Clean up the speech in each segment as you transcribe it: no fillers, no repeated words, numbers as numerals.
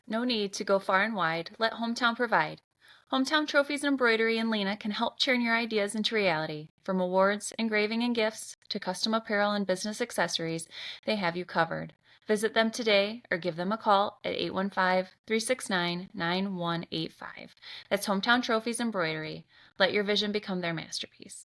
No need to go far and wide. Let Hometown provide. Hometown Trophies and Embroidery in Lena can help turn your ideas into reality. From awards, engraving, and gifts to custom apparel and business accessories, they have you covered. Visit them today or give them a call at 815-369-9185. That's Hometown Trophies Embroidery. Let your vision become their masterpiece.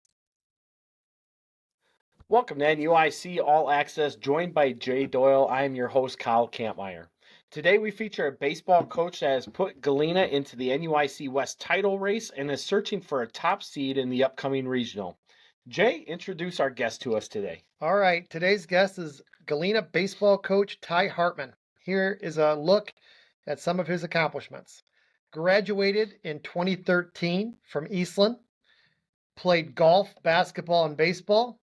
Welcome to NUIC All Access, joined by Jay Doyle. I am your host, Kyle Kampmeyer. Today we feature a baseball coach that has put Galena into the NUIC West title race and is searching for a top seed in the upcoming regional. Jay, introduce our guest to us today. All right, today's guest is Galena baseball coach Ty Hartman. Here is a look at some of his accomplishments. Graduated in 2013 from Eastland, played golf, basketball, and baseball,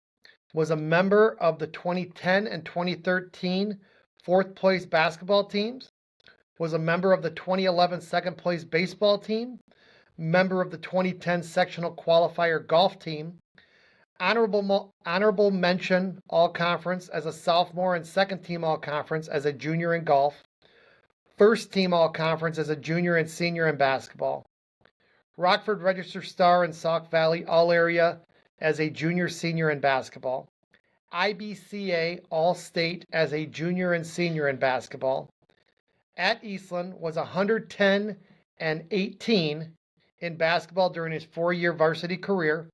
was a member of the 2010 and 2013 fourth place basketball teams, was a member of the 2011 second place baseball team, member of the 2010 sectional qualifier golf team, honorable mention all conference as a sophomore and second team all conference as a junior in golf, first team all conference as a junior and senior in basketball, Rockford Register Star and Sauk Valley all area as a junior senior in basketball, IBCA all state as a junior and senior in basketball. At Eastland was 110 and 18 in basketball during his 4-year varsity career.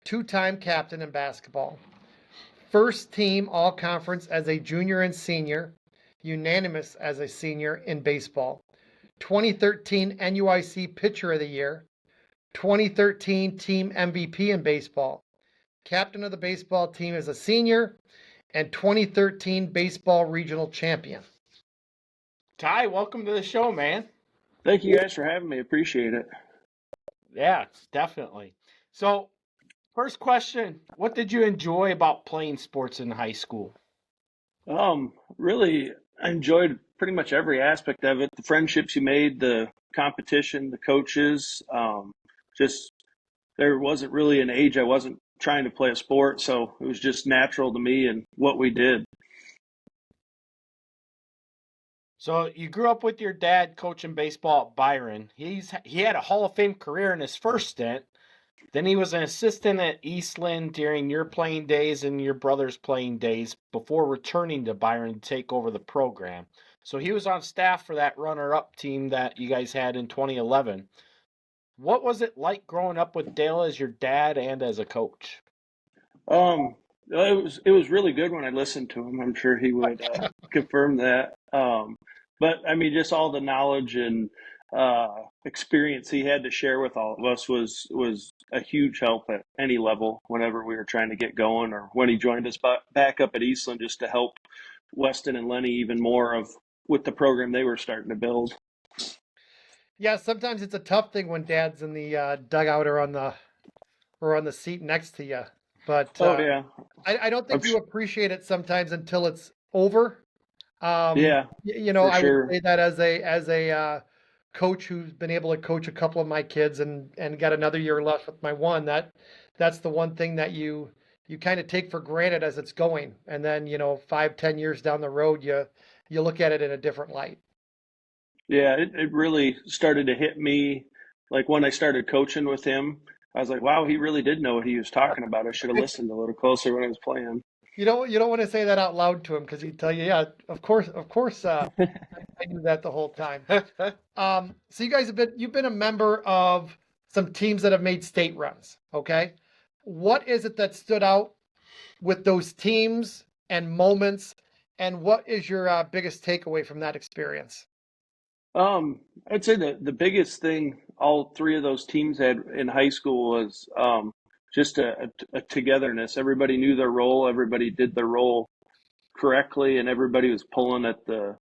Two-time captain in basketball. First team all-conference as a junior and senior. Unanimous as a senior in baseball. 2013 NUIC Pitcher of the Year. 2013 Team MVP in baseball. Captain of the baseball team as a senior. And 2013 Baseball Regional Champion. Ty, welcome to the show, man. Thank you guys for having me. Appreciate it. Yeah, definitely. So, first question, what did you enjoy about playing sports in high school? Really, I enjoyed pretty much every aspect of it. The friendships you made, the competition, the coaches. Just there wasn't really an age I wasn't trying to play a sport, so it was just natural to me and what we did. So you grew up with your dad coaching baseball at Byron. He had a Hall of Fame career in his first stint. Then he was an assistant at Eastland during your playing days and your brother's playing days before returning to Byron to take over the program. So he was on staff for that runner-up team that you guys had in 2011. What was it like growing up with Dale as your dad and as a coach? It was really good when I listened to him. I'm sure he would confirm that. But I mean, just all the knowledge and experience he had to share with all of us was a huge help at any level whenever we were trying to get going, or when he joined us back up at Eastland just to help Weston and Lenny even more of with the program they were starting to build. Yeah, sometimes it's a tough thing when dad's in the dugout or on the seat next to you. But yeah, I don't think you appreciate it sometimes until it's over. Yeah, for I sure. would say that as a coach who's been able to coach a couple of my kids and got another year left with my one, that's the one thing that you kind of take for granted as it's going. And then, 5-10 years down the road, you look at it in a different light. Yeah, it really started to hit me like when I started coaching with him. I was like, wow, he really did know what he was talking about. I should have listened a little closer when I was playing. You don't want to say that out loud to him because he'd tell you, yeah, of course, I knew that the whole time. So you guys you've been a member of some teams that have made state runs. Okay, what is it that stood out with those teams and moments, and what is your biggest takeaway from that experience? I'd say the biggest thing all three of those teams had in high school was just a togetherness. Everybody knew their role. Everybody did their role correctly, and everybody was pulling at the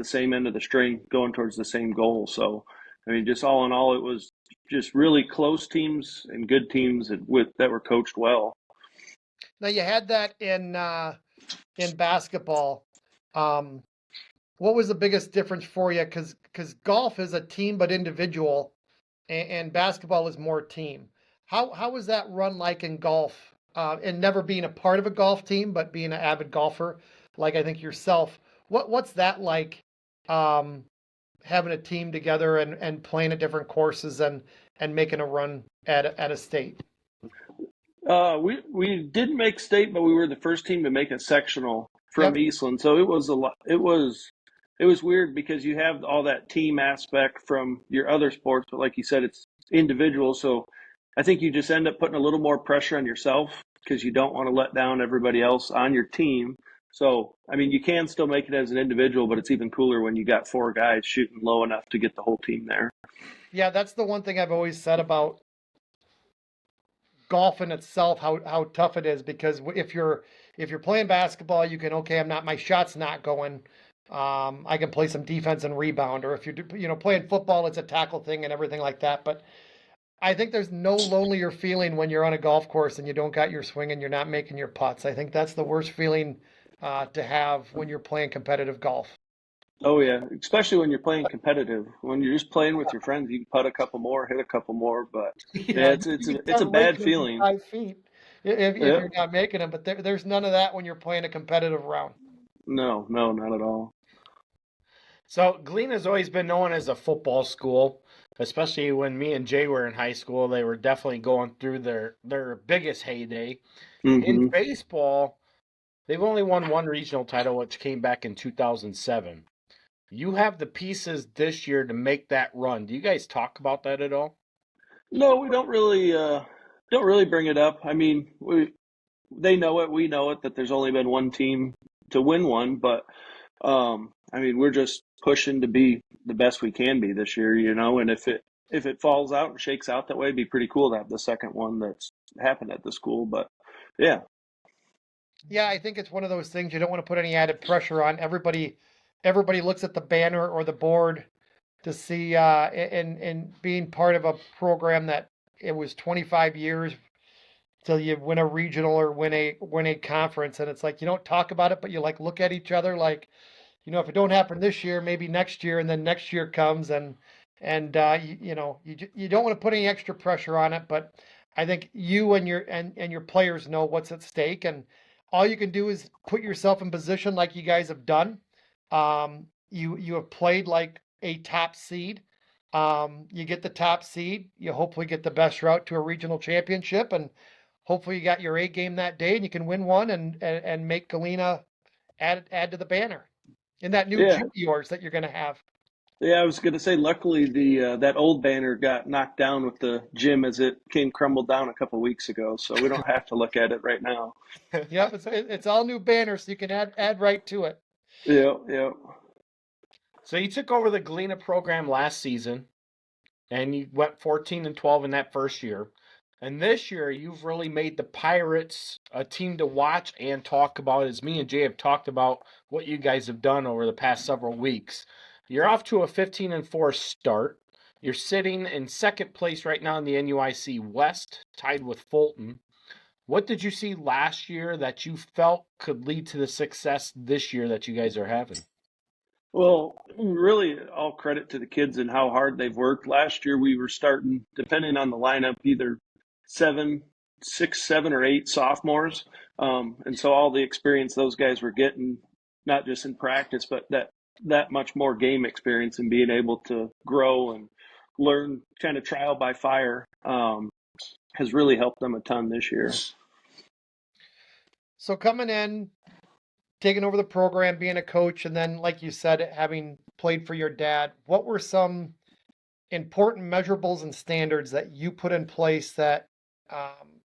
same end of the string, going towards the same goal. So, I mean, just all in all, it was just really close teams and good teams that were coached well. Now you had that in basketball. What was the biggest difference for you? Because golf is a team but individual, and basketball is more team. How was that run like in golf? And never being a part of a golf team, but being an avid golfer, like I think yourself. What's that like? having a team together and playing at different courses and making a run at a state? We didn't make state, but we were the first team to make a sectional from Yep. Eastland. So it was a lot. It was weird because you have all that team aspect from your other sports, but like you said, it's individual. So I think you just end up putting a little more pressure on yourself because you don't want to let down everybody else on your team. So I mean, you can still make it as an individual, but it's even cooler when you got four guys shooting low enough to get the whole team there. Yeah, that's the one thing I've always said about golf in itself, how tough it is, because if you're playing basketball, you can, okay, my shot's not going. I can play some defense and rebound, or if you're playing football, it's a tackle thing and everything like that. But I think there's no lonelier feeling when you're on a golf course and you don't got your swing and you're not making your putts. I think that's the worst feeling to have when you're playing competitive golf. Oh yeah, especially when you're playing competitive. When you're just playing with your friends, you can putt a couple more, hit a couple more. But yeah, Yeah, it's you a can it's a start bad raking from feeling. 5 feet if Yeah. you're not making them. But there's none of that when you're playing a competitive round. No, no, not at all. So Galena's always been known as a football school, especially when me and Jay were in high school. They were definitely going through their biggest heyday. In Hmm. baseball, they've only won one regional title, which came back in 2007. You have the pieces this year to make that run. Do you guys talk about that at all? No, we don't really bring it up. I mean, they know it, we know it that there's only been one team to win one, but I mean, we're just pushing to be the best we can be this year, and if it falls out and shakes out that way, it'd be pretty cool to have the second one that's happened at the school. But yeah. Yeah, I think it's one of those things you don't want to put any added pressure on. Everybody looks at the banner or the board to see and being part of a program that it was 25 years till you win a regional or win a conference, and it's like you don't talk about it, but you like look at each other like, if it don't happen this year, maybe next year, and then next year comes, and you don't want to put any extra pressure on it, but I think you and your players know what's at stake, and all you can do is put yourself in position like you guys have done. You have played like a top seed. You get the top seed, you hopefully get the best route to a regional championship, and hopefully you got your A game that day and you can win one and make Galena add to the banner in that new Yeah. gym of yours that you're going to have. Yeah, I was going to say, luckily the that old banner got knocked down with the gym as it came crumbled down a couple weeks ago, so we don't have to look at it right now. Yep, it's all new banners, so you can add right to it. Yeah, yeah. So you took over the Galena program last season, and you went 14-12 in that first year. And this year, you've really made the Pirates a team to watch and talk about, as me and Jay have talked about what you guys have done over the past several weeks. You're off to a 15-4 start. You're sitting in second place right now in the NUIC West, tied with Fulton. What did you see last year that you felt could lead to the success this year that you guys are having? Well, really, all credit to the kids and how hard they've worked. Last year, we were starting, depending on the lineup, either 6, 7, or 8 sophomores, and so all the experience those guys were getting, not just in practice, but that much more game experience and being able to grow and learn, kind of trial by fire, has really helped them a ton this year. So coming in, taking over the program, being a coach, and then, like you said, having played for your dad, what were some important measurables and standards that you put in place that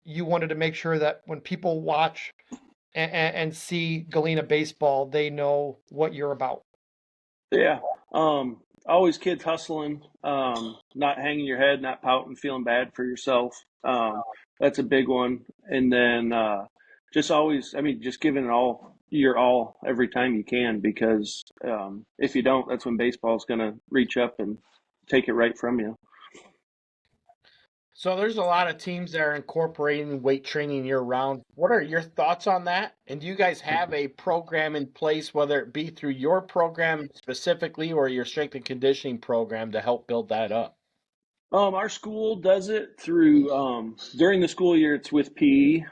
you wanted to make sure that when people watch and see Galena baseball, they know what you're about? Yeah. Always kids hustling, not hanging your head, not pouting, feeling bad for yourself. That's a big one. And then just always, I mean, just giving it all your all every time you can, because if you don't, that's when baseball's going to reach up and take it right from you. So there's a lot of teams that are incorporating weight training year round. What are your thoughts on that? And do you guys have a program in place, whether it be through your program specifically or your strength and conditioning program, to help build that up? Our school does it through during the school year. It's with PE.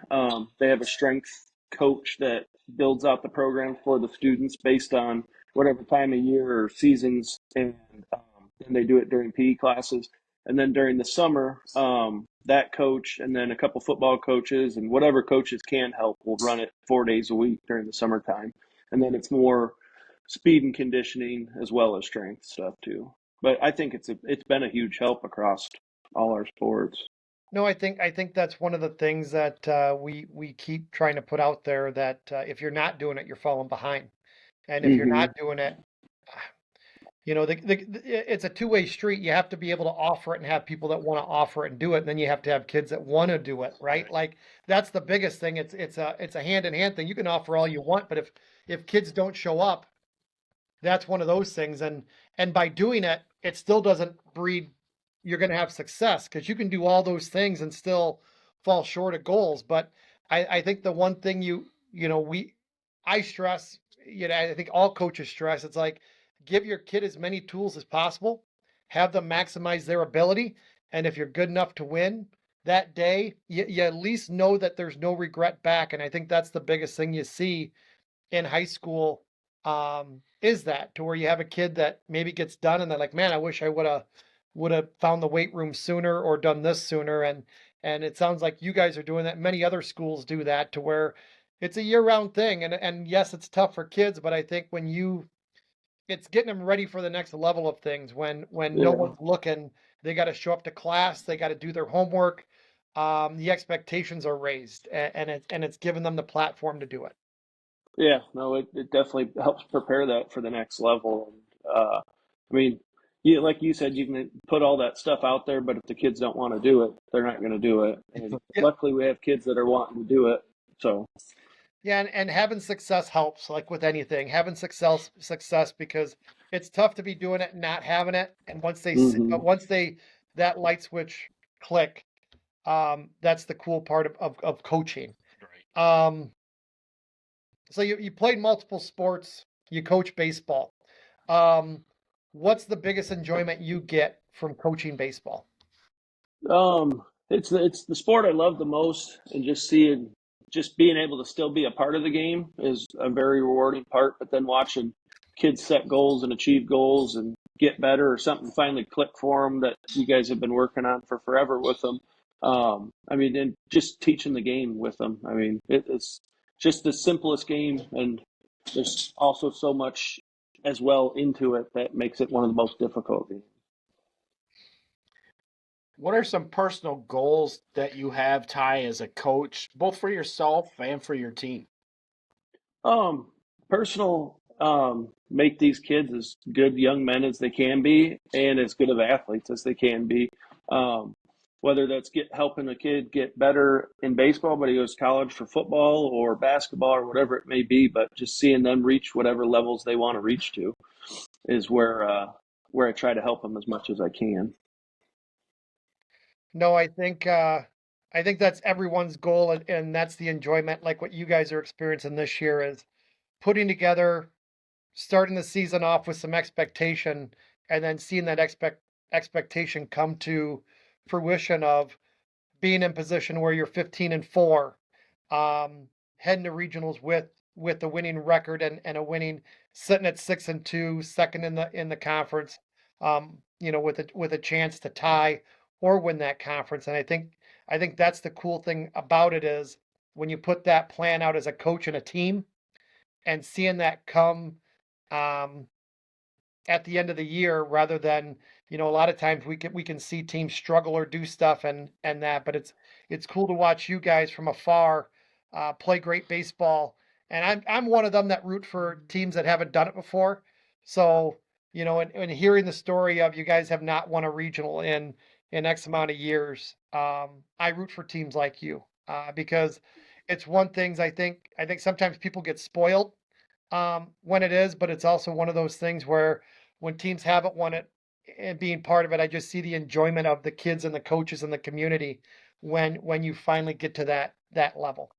They have a strength coach that builds out the program for the students based on whatever time of year or seasons, and then they do it during PE classes. And then during the summer, that coach and then a couple football coaches and whatever coaches can help will run it 4 days a week during the summertime. And then it's more speed and conditioning as well as strength stuff too. But I think it's been a huge help across all our sports. No, I think that's one of the things that we keep trying to put out there that if you're not doing it, you're falling behind, and if you're Mm-hmm. not doing it, it's a two-way street. You have to be able to offer it and have people that want to offer it and do it, and then you have to have kids that want to do it, right? Like that's the biggest thing. It's a hand-in-hand thing. You can offer all you want, but if kids don't show up, that's one of those things. And by doing it, it still doesn't breed you're going to have success because you can do all those things and still fall short of goals. But I think the one thing I stress, I think all coaches stress, it's like give your kid as many tools as possible, have them maximize their ability. And if you're good enough to win that day, you at least know that there's no regret back. And I think that's the biggest thing you see in high school, is that to where you have a kid that maybe gets done and they're like, man, I wish I would have found the weight room sooner or done this sooner. And it sounds like you guys are doing that. Many other schools do that to where it's a year-round thing. And yes, it's tough for kids, but I think it's getting them ready for the next level of things. When no Yeah. one's looking, they got to show up to class, they got to do their homework. The expectations are raised, and it's given them the platform to do it. Yeah, no, it definitely helps prepare that for the next level. And I mean, like you said, you can put all that stuff out there, but if the kids don't want to do it, they're not going to do it. And Yeah. luckily, we have kids that are wanting to do it. So, Yeah, and having success helps, like with anything, having success because it's tough to be doing it and not having it. And hmm but once that light switch click, that's the cool part of coaching. Right. Um, so you played multiple sports, you coach baseball. Um, what's the biggest enjoyment you get from coaching baseball? it's the sport I love the most, and just being able to still be a part of the game is a very rewarding part. But then watching kids set goals and achieve goals and get better, or something finally click for them that you guys have been working on for forever with them. I mean, and just teaching the game with them. I mean, it's just the simplest game, and there's also so much as well into it that makes it one of the most difficult games. What are some personal goals that you have, Ty, as a coach, both for yourself and for your team? Um, Personal, make these kids as good young men as they can be and as good of athletes as they can be. Um, Whether that's helping a kid get better in baseball, but he goes to college for football or basketball or whatever it may be, but just seeing them reach whatever levels they want to reach to is where I try to help them as much as I can. No, I think that's everyone's goal, and that's the enjoyment, like what you guys are experiencing this year is putting together, starting the season off with some expectation, and then seeing that expectation come to fruition of being in position where you're 15-4, heading to regionals with the winning record and a winning sitting at 6-2, second in the conference, with a chance to tie or win that conference. And I think that's the cool thing about it is when you put that plan out as a coach and a team and seeing that come, um, at the end of the year rather than a lot of times we can see teams struggle or do stuff and that, but it's cool to watch you guys from afar, play great baseball. And I'm one of them that root for teams that haven't done it before. So and hearing the story of you guys have not won a regional in X amount of years, I root for teams like you, because it's one things I think sometimes people get spoiled, when it is, but it's also one of those things where when teams haven't won it and being part of it, I just see the enjoyment of the kids and the coaches and the community when you finally get to that level.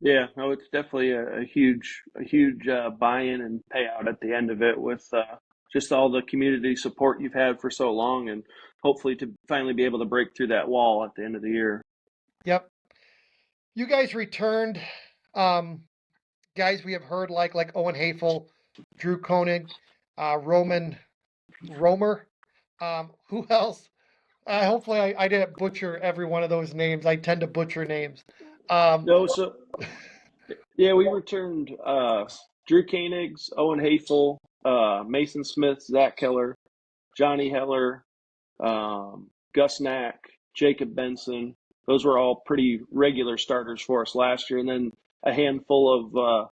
Yeah, no, it's definitely a huge buy-in and payout at the end of it with just all the community support you've had for so long, and hopefully to finally be able to break through that wall at the end of the year. Yep. You guys returned, um, guys we have heard like Owen Hafel, Drew Koenig, Romer. Who else? Hopefully, I didn't butcher every one of those names. I tend to butcher names. Um, No, so yeah, we returned Drew Koenigs, Owen Hafel, Mason Smith, Zach Keller, Johnny Heller, Gus Knack, Jacob Benson. Those were all pretty regular starters for us last year, and then a handful of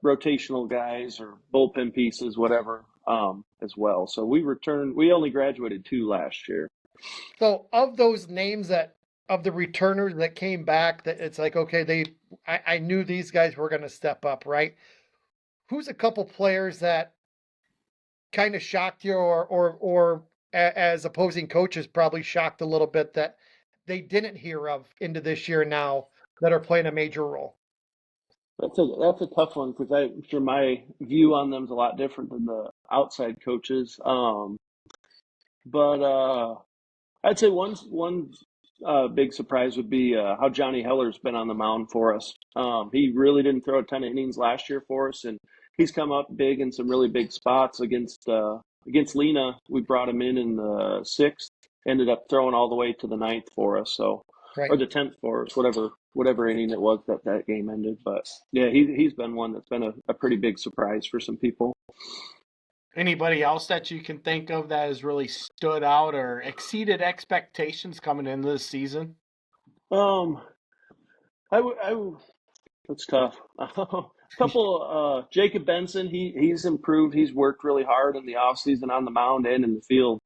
rotational guys or bullpen pieces, whatever, as well. So we returned. We only graduated 2 last year. so of those names of the returners that came back, that it's like, okay, I knew these guys were going to step up, right? Who's a couple players that kind of shocked you, as opposing coaches probably shocked a little bit that they didn't hear of into this year now that are playing a major role? That's a tough one because I'm sure my view on them is a lot different than the outside coaches. But I'd say one big surprise would be how Johnny Heller's been on the mound for us. He really didn't throw a ton of innings last year for us, and he's come up big in some really big spots against Lena. We brought him in the 6th, ended up throwing all the way to the 9th for us. So, Right. or the 10th for us, whatever inning it was that game ended. But yeah, he's been one that's been a pretty big surprise for some people. Anybody else that you can think of that has really stood out or exceeded expectations coming into this season? Um, that's tough. A couple, Jacob Benson, he's improved. He's worked really hard in the offseason on the mound and in the field.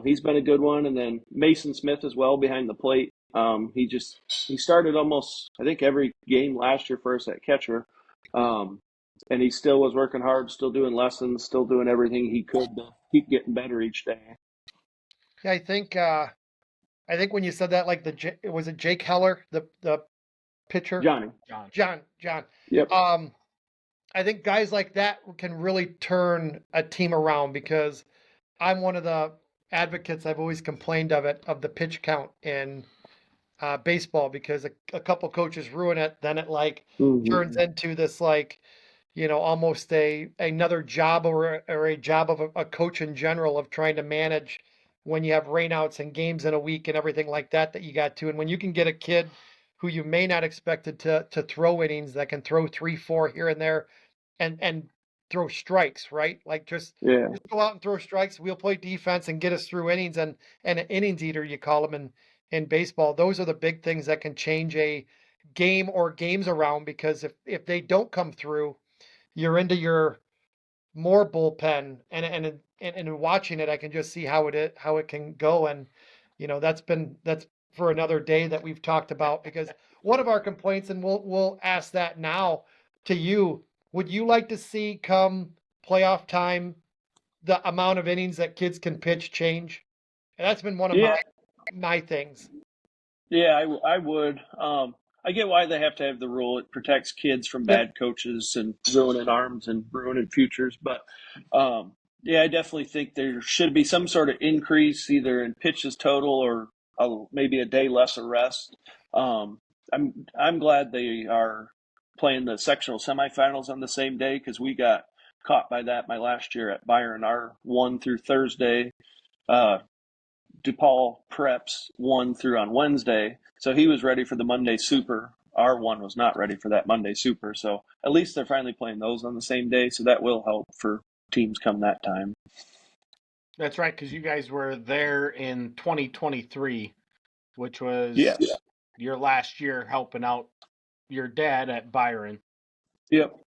He's been a good one. And then Mason Smith as well behind the plate. He started almost, I think, every game last year for us at catcher. And he still was working hard, still doing lessons, still doing everything he could to keep getting better each day. Yeah, I think when you said that, like was it Jake Heller, the pitcher? Johnny. John. Yep. I think guys like that can really turn a team around, because I'm one of the advocates. I've always complained of the pitch count in baseball, because a couple coaches ruin it. Then it like turns Mm-hmm. into this, like, almost another job, or a job of a coach in general, of trying to manage when you have rainouts and games in a week and everything like that you got to. And when you can get a kid who you may not expected to throw innings, that can throw 3, 4 here and there, and throw strikes, right? Like Yeah. just go out and throw strikes. We'll play defense and get us through innings, and an innings eater, you call them in baseball. Those are the big things that can change a game or games around, because if they don't come through, you're into your more bullpen, and in watching it, I can just see how it can go. And that's for another day that we've talked about, because one of our complaints, and we'll ask that now to you, would you like to see, come playoff time, the amount of innings that kids can pitch change? And that's been one of Yeah. my things. Yeah, I would. I get why they have to have the rule. It protects kids from Yep. bad coaches and ruining arms and ruining futures. But yeah, I definitely think there should be some sort of increase, either in pitches total or maybe a day less of rest. Um, I'm glad they are playing the sectional semifinals on the same day, because we got caught by that my last year at Byron. Our 1 through Thursday. DePaul Preps 1 through on Wednesday, so he was ready for the Monday Super. Our one was not ready for that Monday Super, so at least they're finally playing those on the same day, so that will help for teams come that time. That's right, because you guys were there in 2023, which was your last year helping out your dad at Byron. Yep.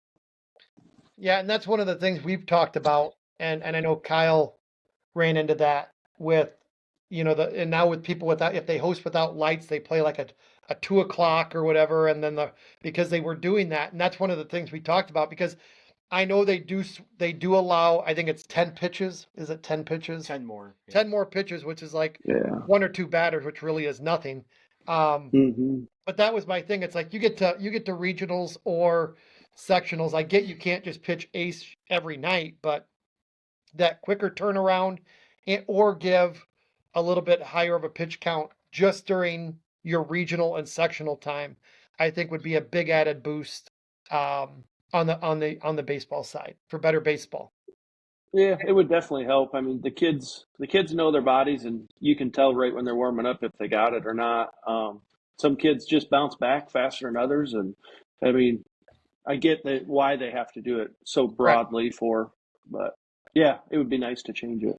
Yeah, and that's one of the things we've talked about, and I know Kyle ran into that with, and now with people without, if they host without lights, they play like a 2 o'clock or whatever, and then because they were doing that, and that's one of the things we talked about, because I know they do allow, I think it's 10 pitches. Is it 10 pitches? 10 more. Yeah. 10 more pitches, which is like Yeah. 1 or 2 batters, which really is nothing. Mm-hmm. But that was my thing. It's like you get to regionals or sectionals. I get you can't just pitch ace every night, but that quicker turnaround, or give a little bit higher of a pitch count just during your regional and sectional time, I think would be a big added boost on the baseball side for better baseball. Yeah, it would definitely help. I mean, the kids know their bodies, and you can tell right when they're warming up if they got it or not. Some kids just bounce back faster than others, and I mean, I get that why they have to do it so Right. broadly but yeah, it would be nice to change it.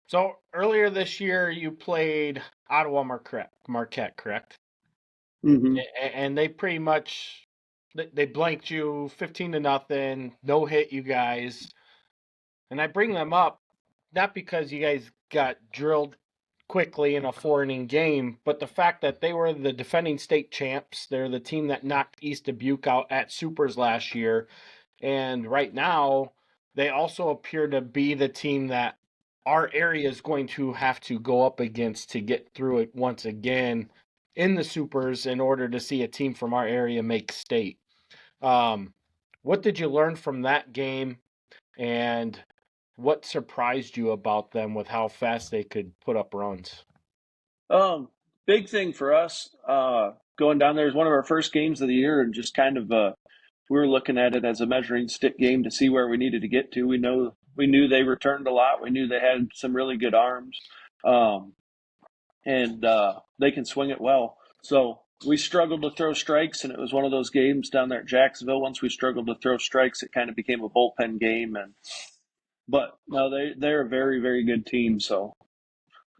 So earlier this year, you played Ottawa Marquette, correct? Mm-hmm. And they pretty much they blanked you 15-0, no hit you guys. And I bring them up not because you guys got drilled quickly in a 4 inning game, but the fact that they were the defending state champs. They're the team that knocked East Dubuque out at Supers last year. And right now, they also appear to be the team that our area is going to have to go up against to get through it once again in the Supers in order to see a team from our area make state. What did you learn from that game, and what surprised you about them with how fast they could put up runs? Big thing for us, going down there is one of our first games of the year, and just kind of we were looking at it as a measuring stick game to see where we needed to get to. We knew they returned a lot. We knew they had some really good arms, and they can swing it well. So we struggled to throw strikes, and it was one of those games down there at Jacksonville. Once we struggled to throw strikes, it kind of became a bullpen game. But no, they're a very, very good team. So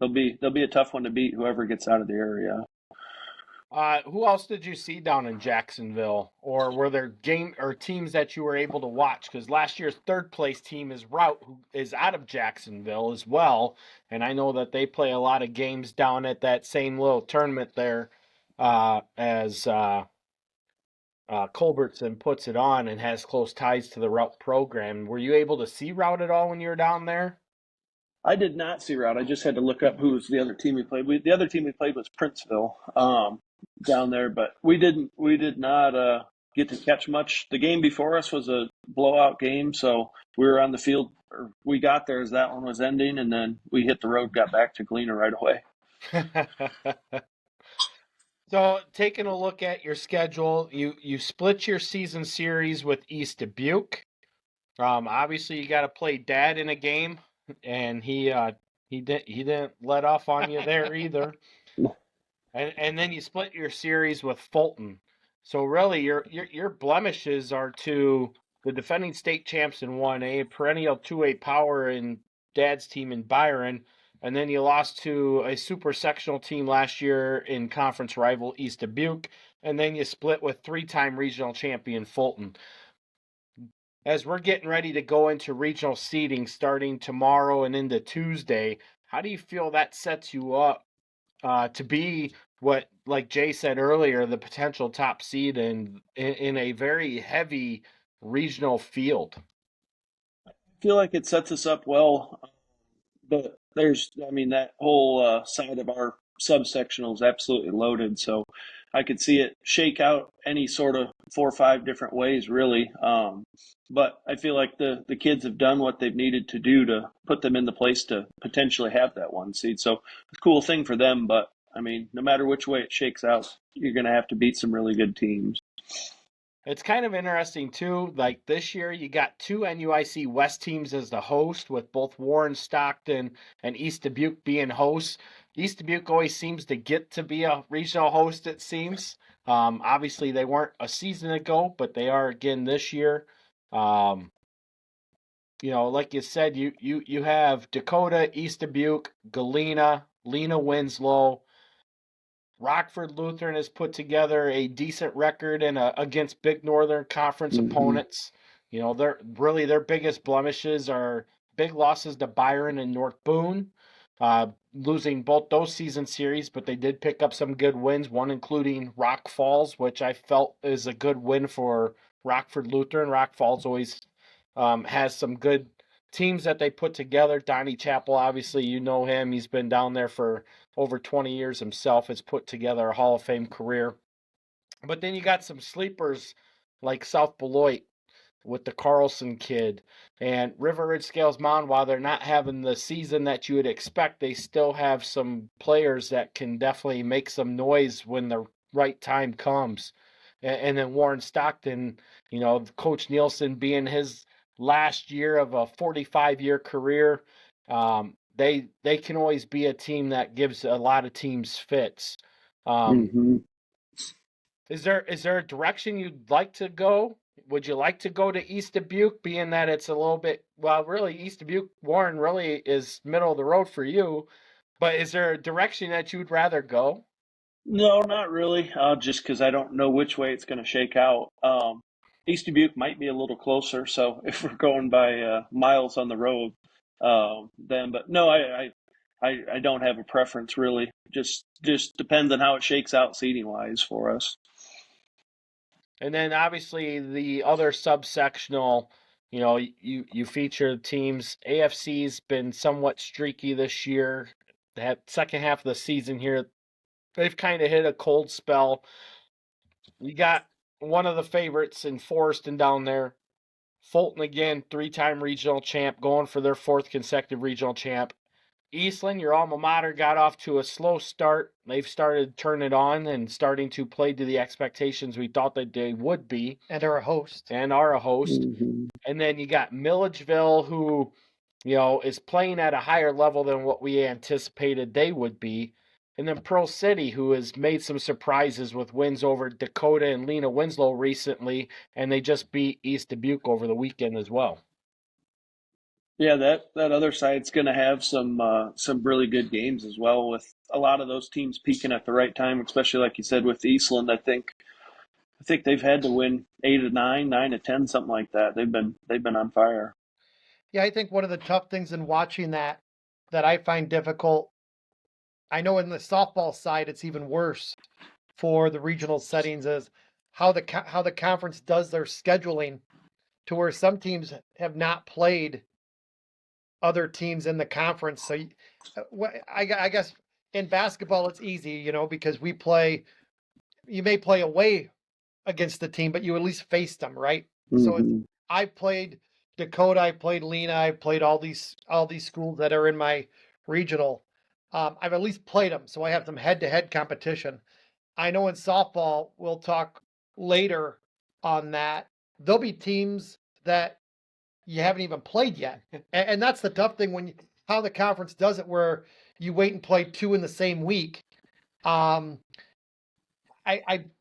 they'll be a tough one to beat, whoever gets out of the area. Who else did you see down in Jacksonville, or were there game or teams that you were able to watch? Because last year's third place team is Route, who is out of Jacksonville as well, and I know that they play a lot of games down at that same little tournament there, as Culbertson puts it on and has close ties to the Route program. Were you able to see Route at all when you were down there? I did not see Route. I just had to look up who was the other team we played. The other team we played was Princeville, down there, but we did not get to catch much. The game before us was a blowout game, so we were on the field. Or we got there as that one was ending, and then we hit the road, got back to Galena right away. So, taking a look at your schedule, you split your season series with East Dubuque. Obviously, you got to play Dad in a game, and he didn't let off on you there either. And then you split your series with Fulton. So really, your blemishes are to the defending state champs in 1A, perennial 2A power in Dad's team in Byron, and then you lost to a super sectional team last year in conference rival East Dubuque, and then you split with 3-time regional champion Fulton. As we're getting ready to go into regional seeding starting tomorrow and into Tuesday, how do you feel that sets you up to be what, like Jay said earlier, the potential top seed in a very heavy regional field? I feel like it sets us up well. I mean, that whole side of our subsectional is absolutely loaded. So I could see it shake out any sort of 4 or 5 different ways, really. But I feel like the kids have done what they've needed to do to put them in the place to potentially have that 1 seed. So it's a cool thing for them. But I mean, no matter which way it shakes out, you're going to have to beat some really good teams. It's kind of interesting too. Like this year, you got 2 NUIC West teams as the host, with both Warren, Stockton, and East Dubuque being hosts. East Dubuque always seems to get to be a regional host, it seems. Obviously, they weren't a season ago, but they are again this year. Um, like you said, you have Dakota, East Dubuque, Galena, Lena Winslow. Rockford Lutheran has put together a decent record against Big Northern Conference Mm-hmm. opponents. Their biggest blemishes are big losses to Byron and North Boone, losing both those season series, but they did pick up some good wins, one including Rock Falls, which I felt is a good win for Rockford Lutheran. Rock Falls always has some good teams that they put together. Donnie Chappell, obviously, you know him. He's been down there for over 20 years himself, has put together a Hall of Fame career. But then you got some sleepers like South Beloit with the Carlson kid, and River Ridge Scales Mound. While they're not having the season that you would expect, they still have some players that can definitely make some noise when the right time comes. and then Warren Stockton, Coach Nielsen being his last year of a 45-year career, they can always be a team that gives a lot of teams fits. Mm-hmm. Is there a direction you'd like to go? Would you like to go to East Dubuque, being that it's a little bit, well, really, East Dubuque, Warren really is middle of the road for you, but is there a direction that you'd rather go? No, not really. Just because I don't know which way it's going to shake out. East Dubuque might be a little closer, so if we're going by miles on the road, then. But no, I don't have a preference really. Just depends on how it shakes out seating wise for us. And then obviously the other subsectional, you feature teams. AFC's been somewhat streaky this year. That second half of the season here, they've kind of hit a cold spell. You got one of the favorites in Forreston down there. Fulton again, 3-time regional champ, going for their 4th consecutive regional champ. Eastland, your alma mater, got off to a slow start. They've started to turn it on and starting to play to the expectations we thought that they would be. And are a host. Mm-hmm. And then you got Milledgeville, who, is playing at a higher level than what we anticipated they would be. And then Pearl City, who has made some surprises with wins over Dakota and Lena Winslow recently, and they just beat East Dubuque over the weekend as well. Yeah, that other side's going to have some really good games as well, with a lot of those teams peaking at the right time, especially like you said with Eastland. I think they've had to win 8 of 9, 9 of 10, something like that. They've been on fire. Yeah, I think one of the tough things in watching that I find difficult, I know in the softball side it's even worse for the regional settings, is how the conference does their scheduling, to where some teams have not played other teams in the conference. So I guess in basketball it's easy, because you may play away against the team, but you at least faced them, right? So Mm-hmm. I played Dakota, I played Lena, I played all these schools that are in my regional. I've at least played them, so I have some head-to-head competition. I know in softball, we'll talk later on that, there'll be teams that you haven't even played yet. And that's the tough thing how the conference does it, where you wait and play 2 in the same week. I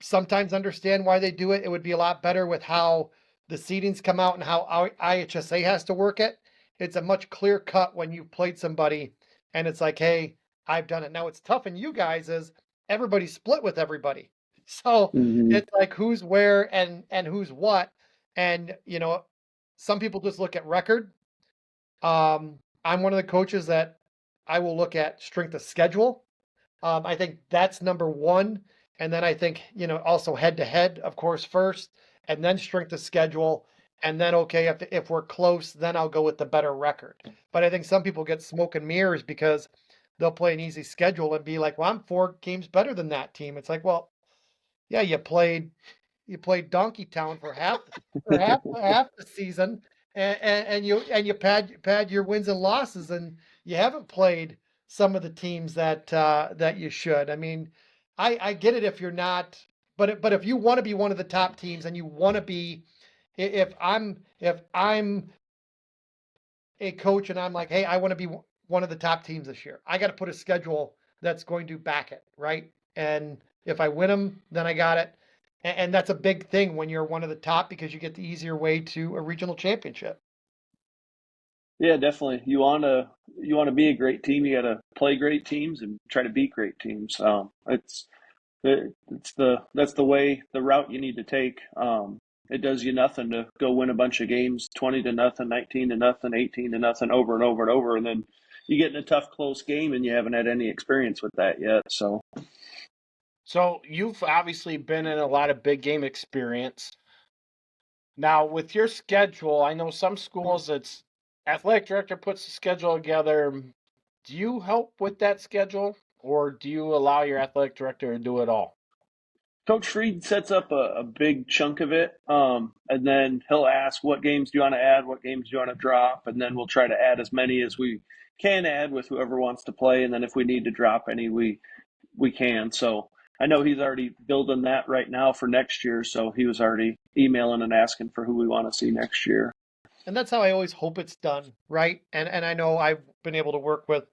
sometimes understand why they do it. It would be a lot better with how the seedings come out and how IHSA has to work it. It's a much clear cut when you've played somebody and it's like, hey, I've done it. Now it's tough, and you guys is everybody's split with everybody. So Mm-hmm. it's like who's where and who's what. And, some people just look at record. I'm one of the coaches that I will look at strength of schedule. I think that's number one. And then I think, also head to head, of course, first, and then strength of schedule. And then, okay, if we're close, then I'll go with the better record. But I think some people get smoke and mirrors because they'll play an easy schedule and be like, well, I'm 4 games better than that team. It's like, well, yeah, you played Donkey Town for half the season, and you pad your wins and losses, and you haven't played some of the teams that you should. I mean, I get it if you're not, but if you want to be one of the top teams and you want to be, if I'm a coach and I'm like, hey, I want to be one of the top teams this year, I got to put a schedule that's going to back it, right? And if I win them, then I got it. And that's a big thing when you're one of the top, because you get the easier way to a regional championship. Yeah, definitely. You want to be a great team. You got to play great teams and try to beat great teams. That's the route you need to take. It does you nothing to go win a bunch of games, 20-0, 19-0, 18-0, over and over and over, and then you get in a tough, close game and you haven't had any experience with that yet. So you've obviously been in a lot of big game experience. Now, with your schedule, I know some schools it's athletic director puts the schedule together. Do you help with that schedule, or do you allow your athletic director to do it all? Coach Freed sets up a big chunk of it, and then he'll ask, what games do you want to add, what games do you want to drop, and then we'll try to add as many as we can add with whoever wants to play, and then if we need to drop any, we can. So I know he's already building that right now for next year, so he was already emailing and asking for who we want to see next year. And that's how I always hope it's done, right? And I know I've been able to work with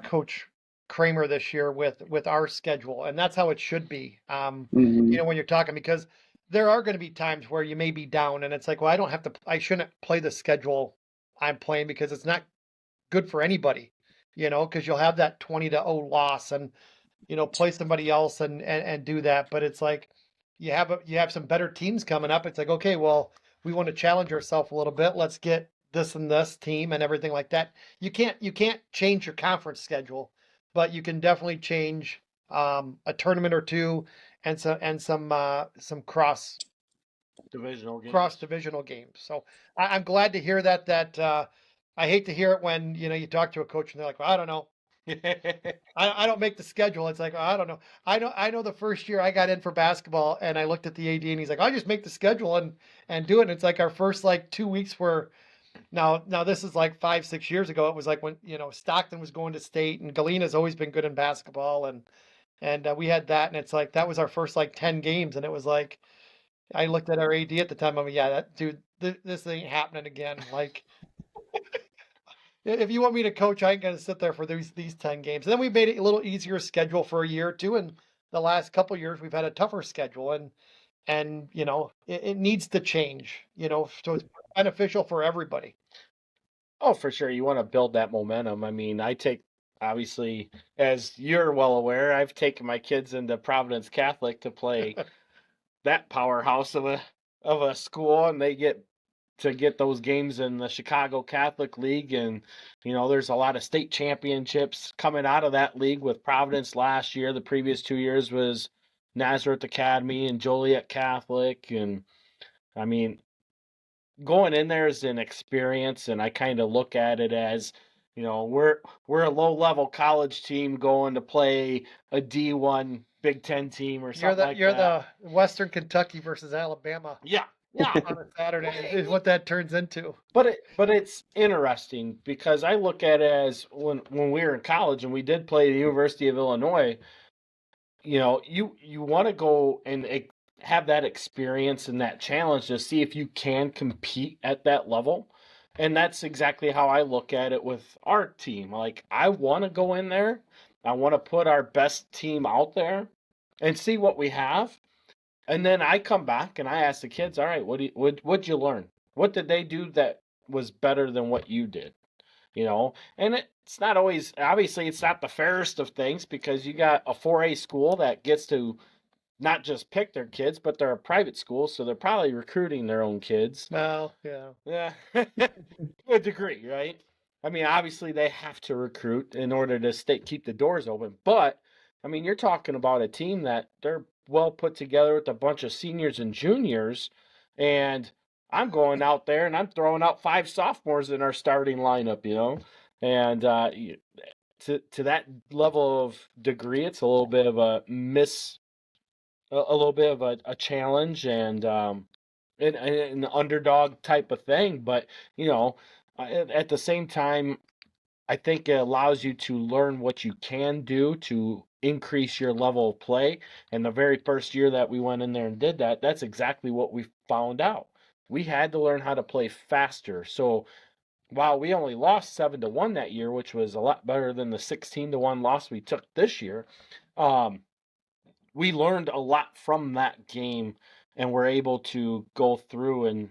Coach Kramer this year with our schedule, and that's how it should be. Mm-hmm. When you're talking, because there are going to be times where you may be down, and it's like, well, I shouldn't play the schedule I'm playing because it's not good for anybody, because you'll have that 20-0 loss and, play somebody else and do that. But it's like you have some better teams coming up. It's like, okay, well, we want to challenge ourselves a little bit. Let's get this and this team and everything like that. You can't change your conference schedule, but you can definitely change a tournament or two and some Divisional games. cross divisional games. So I'm glad to hear that. I hate to hear it when you talk to a coach and they're like, well, I don't know. I don't make the schedule. It's like, I don't know. I know the first year I got in for basketball and I looked at the AD and he's like, I just make the schedule and do it. And it's like our first 2 weeks were now this is like 5-6 years ago. It was like when Stockton was going to state and Galena's always been good in basketball and we had that and it's like that was our first 10 games and it was like I looked at our AD at the time. I'm like, yeah, that dude, this ain't happening again. Like, if you want me to coach, I ain't gonna sit there for these 10 games. And then we made it a little easier schedule for a year or two. And the last couple of years, we've had a tougher schedule, and it needs to change. So it's beneficial for everybody. Oh, for sure. You want to build that momentum. I mean, obviously, as you're well aware, I've taken my kids into Providence Catholic to play that powerhouse of a school, and they get those games in the Chicago Catholic League, and there's a lot of state championships coming out of that league with Providence last year. The previous 2 years was Nazareth Academy and Joliet Catholic, and I mean, going in there is an experience, and I kind of look at it as we're a low level college team going to play a D1 Big Ten team or something like that. You're the Western Kentucky versus Alabama. Yeah. On a Saturday is what that turns into. But it's interesting because I look at it as when we were in college and we did play the University of Illinois. You want to go and have that experience and that challenge to see if you can compete at that level. And that's exactly how I look at it with our team. Like, I want to go in there. I want to put our best team out there and see what we have. And then I come back and I ask the kids, all right, what'd you learn? What did they do that was better than what you did? And it's not always, obviously it's not the fairest of things because you got a 4A school that gets to not just pick their kids, but they're a private school, so they're probably recruiting their own kids. Well, yeah. Yeah, to a degree, right? I mean, obviously they have to recruit in order to keep the doors open. But, I mean, you're talking about a team that they're well put together with a bunch of seniors and juniors, and I'm going out there and I'm throwing out 5 sophomores in our starting lineup, and to that level of degree, it's a little bit of a little bit of a challenge and an underdog type of thing. But, at the same time, I think it allows you to learn what you can do to increase your level of play. And the very first year that we went in there and did that, that's exactly what we found out. We had to learn how to play faster. So while we only lost 7-1 that year, which was a lot better than the 16-1 loss we took this year, we learned a lot from that game and were able to go through and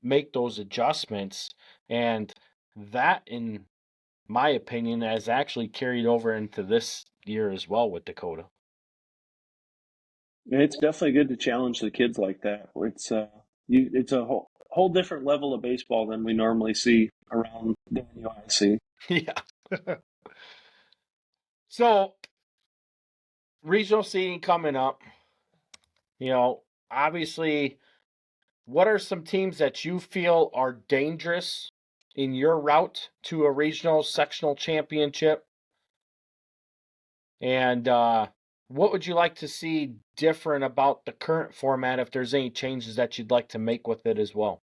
make those adjustments. And that, in my opinion, has actually carried over into this year as well with Dakota. It's definitely good to challenge the kids like that. It's a whole different level of baseball than we normally see around the NUIC. Yeah. So, regional seeding coming up. Obviously, what are some teams that you feel are dangerous in your route to a regional sectional championship? And what would you like to see different about the current format if there's any changes that you'd like to make with it as well?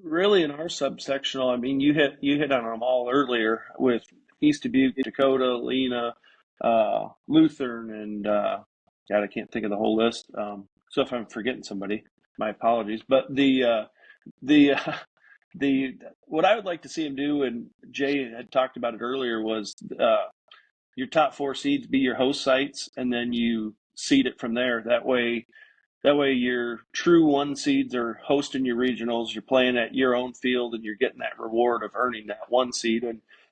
Really in our subsectional, I mean, you hit on them all earlier with East Dubuque, Dakota, Lena, Lutheran, and God, I can't think of the whole list. So if I'm forgetting somebody, my apologies. But the the what I would like to see him do, and Jay had talked about it earlier, was your top 4 seeds be your host sites, and then you seed it from there. That way, your true 1 seeds are hosting your regionals. You're playing at your own field, and you're getting that reward of earning that 1 seed.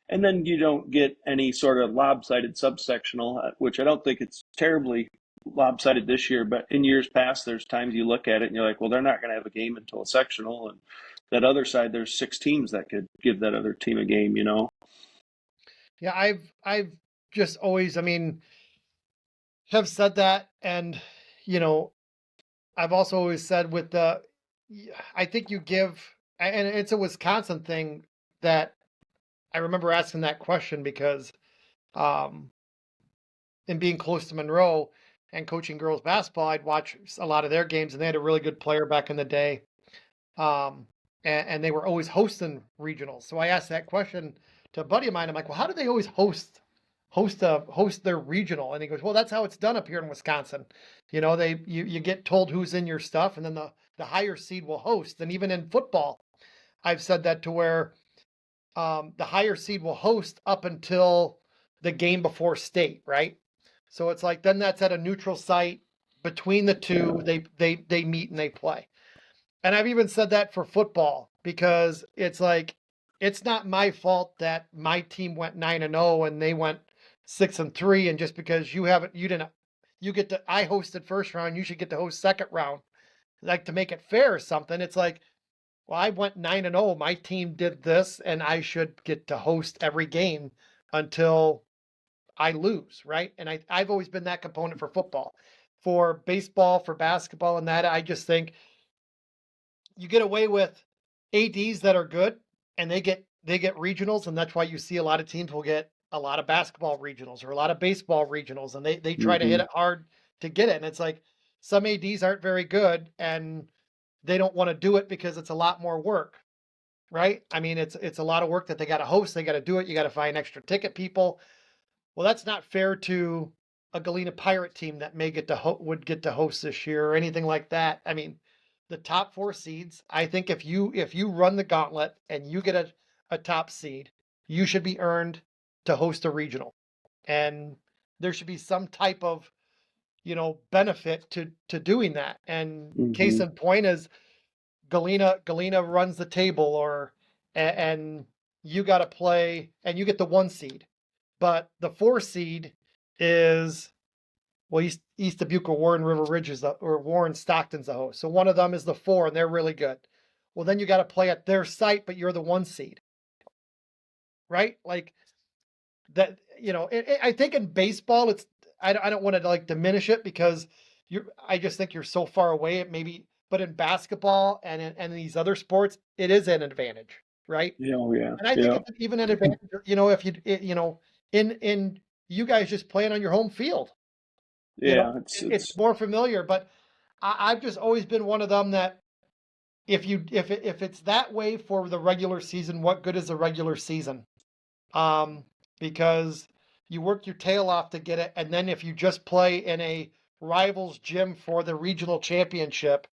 And then you don't get any sort of lopsided subsectional, which I don't think it's terribly lopsided this year. But in years past, there's times you look at it and you're like, well, they're not going to have a game until a sectional. And that other side, there's 6 teams that could give that other team a game. Yeah, I've just always, have said that, and I've also always said I think you give, and it's a Wisconsin thing that I remember asking that question because, in being close to Monroe and coaching girls basketball, I'd watch a lot of their games, and they had a really good player back in the day, and they were always hosting regionals. So I asked that question to a buddy of mine. I'm like, well, how do they always host their regional? And he goes, well, that's how it's done up here in Wisconsin. You get told who's in your stuff, and then the higher seed will host. And even in football, I've said that to where the higher seed will host up until the game before state, right? So it's like then that's at a neutral site between the two. They meet and they play. And I've even said that for football because it's like it's not my fault that my team went 9-0 and they went 6-3, and just because you didn't, I hosted first round, you should get to host second round, like to make it fair or something. It's like, well, I went 9-0, my team did this, and I should get to host every game until I lose, right? And I've always been that component for football. For baseball, for basketball, and that, I just think you get away with ADs that are good, and they get regionals, and that's why you see a lot of teams will get a lot of basketball regionals or a lot of baseball regionals, and they try to hit it hard to get it. And it's like some ADs aren't very good, and they don't want to do it because it's a lot more work, right? It's a lot of work that they got to host, they got to do it, you got to find extra ticket people. Well, that's not fair to a Galena Pirate team that may would get to host this year or anything like that. The top 4 seeds, I think if you run the gauntlet and you get a top seed, you should be earned to host a regional. And there should be some type of, benefit to doing that. And case in point is Galena runs the table, and you got to play and you get the 1 seed. But the 4 seed is, well, East Dubuque or Warren River Ridge or Warren Stockton's the host. So one of them is the 4, and they're really good. Well, then you got to play at their site, but you're the 1 seed, right? Like that. I think in baseball, I don't want to like diminish it because I just think you're so far away. It maybe, but in basketball and in these other sports, it is an advantage, right? Yeah, oh, yeah, And I think it's even an advantage, if in you guys just playing on your home field. yeah. It's more familiar, but I've just always been one of them that if it's that way for the regular season, what good is the regular season? Because you work your tail off to get it, and then if you just play in a rival's gym for the regional championship,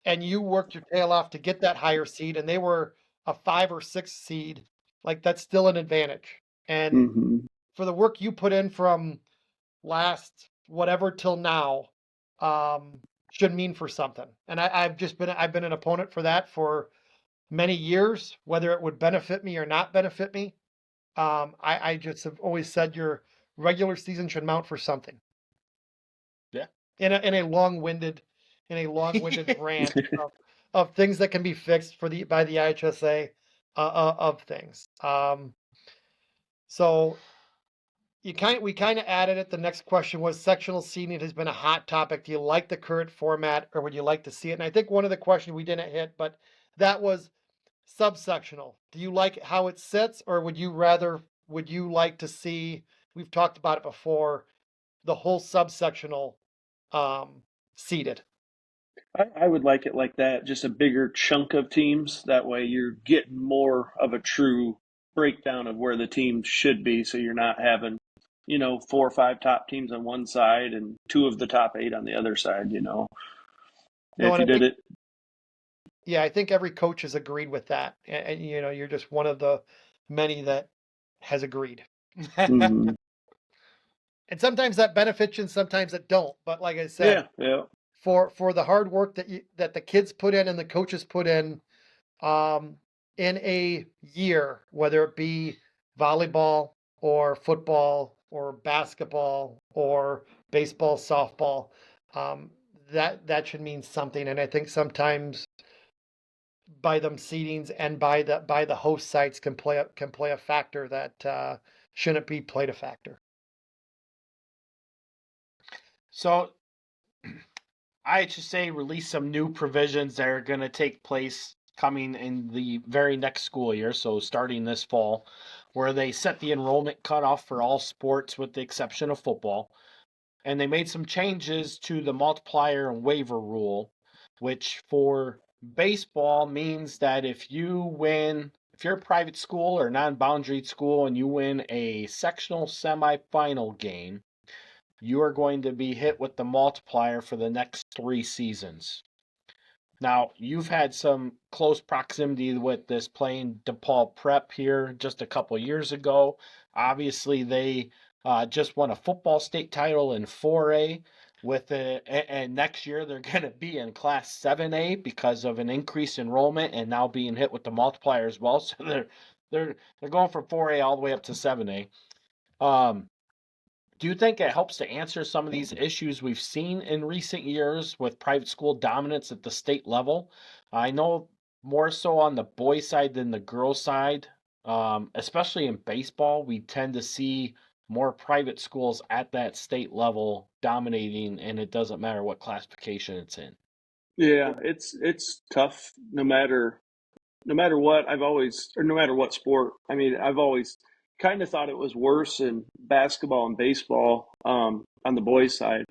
and you worked your tail off to get that higher seed, and they were a 5 or 6 seed, like that's still an advantage. And for the work you put in from last whatever till now, should mean for something. And I've been an opponent for that for many years, whether it would benefit me or not benefit me. I just have always said your regular season should mount for something. Yeah. In a long-winded rant of things that can be fixed by the IHSA of things. So we kind of added it. The next question was sectional seeding has been a hot topic. Do you like the current format, or would you like to see it? And I think one of the questions we didn't hit, but that was subsectional. Do you like how it sits, or would you like to see, we've talked about it before, the whole subsectional seeded? I would like it like that, just a bigger chunk of teams. That way you're getting more of a true breakdown of where the teams should be, so you're not having 4 or 5 top teams on one side and 2 of the top 8 on the other side. No, If and you did it, I think every coach has agreed with that. And you're just one of the many that has agreed. mhm. And sometimes that benefits you and sometimes it don't. But like I said, yeah, for the hard work that the kids put in and the coaches put in a year, whether it be volleyball or football or basketball or baseball, softball, um, that should mean something. And I think sometimes by them seedings and by the host sites can play a factor that shouldn't be played a factor. So IHSA released some new provisions that are going to take place coming in the very next school year, so starting this fall, where they set the enrollment cutoff for all sports with the exception of football. And they made some changes to the multiplier and waiver rule, which for baseball means that if you're a private school or non-boundaried school and you win a sectional semifinal game, you are going to be hit with the multiplier for the next 3 seasons. Now, you've had some close proximity with this playing DePaul Prep here just a couple years ago. Obviously, they just won a football state title in 4A and next year they're going to be in Class 7A because of an increased enrollment and now being hit with the multiplier as well. So they're going from 4A all the way up to 7A. Do you think it helps to answer some of these issues we've seen in recent years with private school dominance at the state level? I know more so on the boys' side than the girls' side, especially in baseball, we tend to see more private schools at that state level dominating, and it doesn't matter what classification it's in. Yeah, it's tough no matter what. No matter what sport. I mean, I've always kind of thought it was worse in basketball and baseball on the boys' side,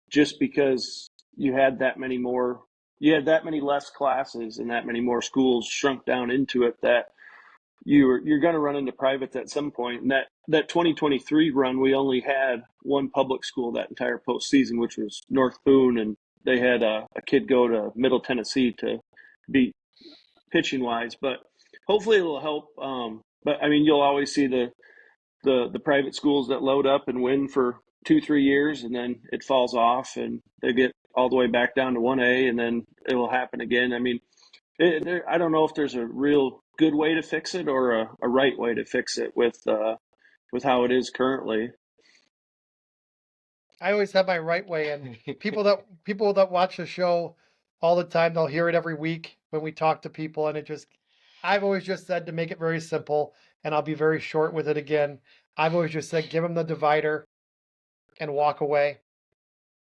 just because you had that many less classes and that many more schools shrunk down into it that you're going to run into privates at some point. And that 2023 run, we only had one public school that entire postseason, which was North Boone, and they had a kid go to Middle Tennessee to beat pitching wise. But hopefully it'll help. But I mean, you'll always see the private schools that load up and win for 2-3 years, and then it falls off, and they get all the way back down to 1A, and then it will happen again. I mean, I don't know if there's a real good way to fix it or a right way to fix it with how it is currently. I always have my right way, and people that watch the show all the time, they'll hear it every week when we talk to people, and I've always just said to make it very simple, and I'll be very short with it again. I've always just said give them the divider and walk away,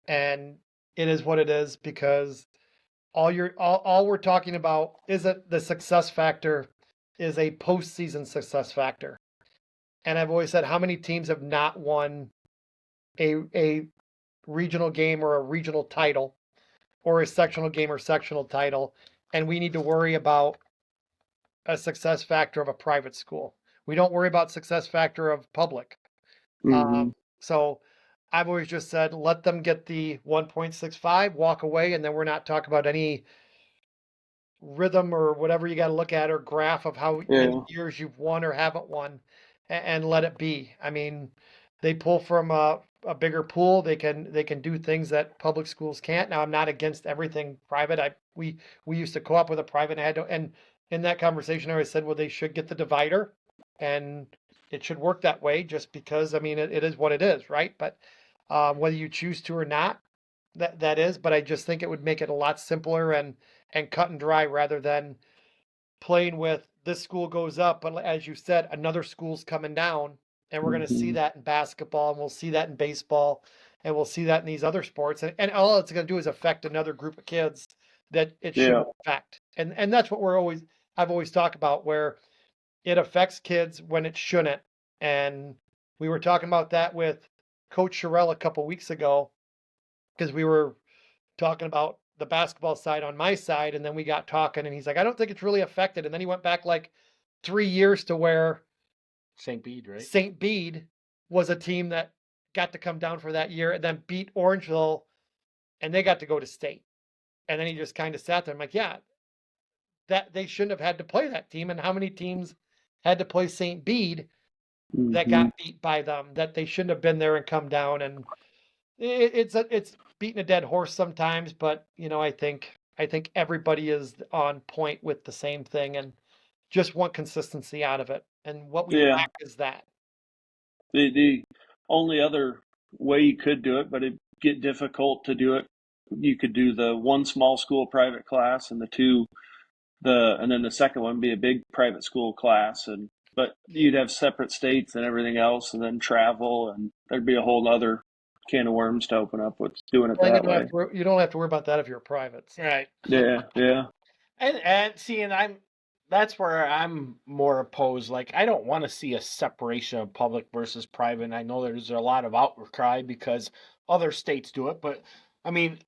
and it is what it is because all we're talking about isn't the success factor, is a postseason success factor. And I've always said how many teams have not won a regional game or a regional title or a sectional game or sectional title, and we need to worry about a success factor of a private school. We don't worry about success factor of public. Mm-hmm. So I've always just said, let them get the 1.65, walk away, and then we're not talking about any rhythm or whatever you got to look at or graph of how many years you've won or haven't won, and let it be. I mean, they pull from a bigger pool. They can do things that public schools can't. Now, I'm not against everything private. We used to co-op with a private, and in that conversation, I always said, well, they should get the divider, and it should work that way just because, I mean, it is what it is, right? But whether you choose to or not, that is, but I just think it would make it a lot simpler and cut and dry rather than playing with this school goes up, but as you said, another school's coming down, and we're going to see that in basketball, and we'll see that in baseball, and we'll see that in these other sports, and all it's going to do is affect another group of kids that it shouldn't affect, and that's what I've always talked about, where it affects kids when it shouldn't, and we were talking about that with Coach Sherrill a couple weeks ago, because we were talking about the basketball side on my side, and then we got talking, and he's like, I don't think it's really affected. And then he went back like 3 years to where St. Bede, right? St. Bede was a team that got to come down for that year and then beat Orangeville, and they got to go to state. And then he just kind of sat there. I'm like, yeah, that they shouldn't have had to play that team. And how many teams had to play St. Bede that Mm-hmm. got beat by them, that they shouldn't have been there and come down? And it's beating a dead horse sometimes, but I think everybody is on point with the same thing and just want consistency out of it. And what we Yeah. lack is that. The only other way you could do it, but it'd get difficult to do it. You could do the one small school private class and and then the second one be a big private school class, but you'd have separate states and everything else, and then travel, and there'd be a whole other can of worms to open up with doing it Well, that way. you don't have to worry about that if you're privates. Right. Yeah, yeah. And see, that's where I'm more opposed. Like, I don't want to see a separation of public versus private. And I know there's a lot of outcry because other states do it, but I mean,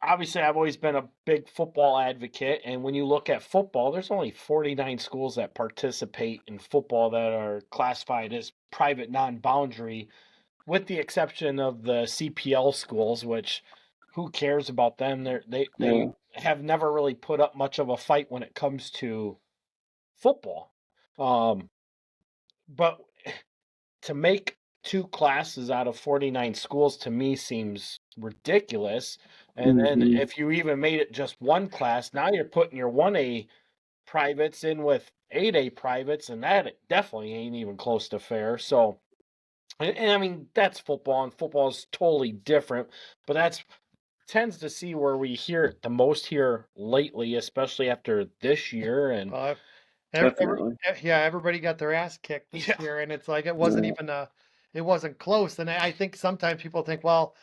obviously, I've always been a big football advocate, and when you look at football, there's only 49 schools that participate in football that are classified as private non-boundary, with the exception of the CPL schools, which who cares about them? They Yeah. have never really put up much of a fight when it comes to football. But to make two classes out of 49 schools to me seems ridiculous. And then Mm-hmm. if you even made it just one class, now you're putting your 1A privates in with 8A privates, and that definitely ain't even close to fair. So, and I mean, that's football, and football is totally different, but that's tends to see where we hear it the most here lately, especially after this year. And Definitely. Everybody got their ass kicked this Yeah. year, and it's like it wasn't Yeah. even it wasn't close. And I think sometimes people think, well,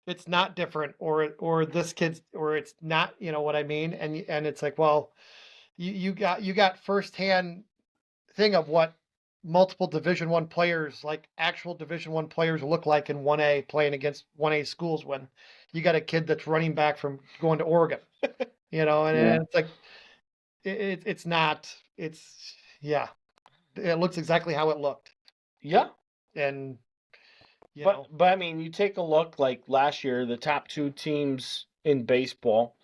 it's not different, or this kid's, or it's not, what I mean? And it's like, well, you got firsthand thing of what multiple Division I players, like actual Division I players, look like in 1A playing against 1A schools when you got a kid that's running back from going to Oregon, and Yeah. it's like it's not, it's, yeah, it looks exactly how it looked. Yeah. And But I mean, you take a look, like last year, the top two teams in baseball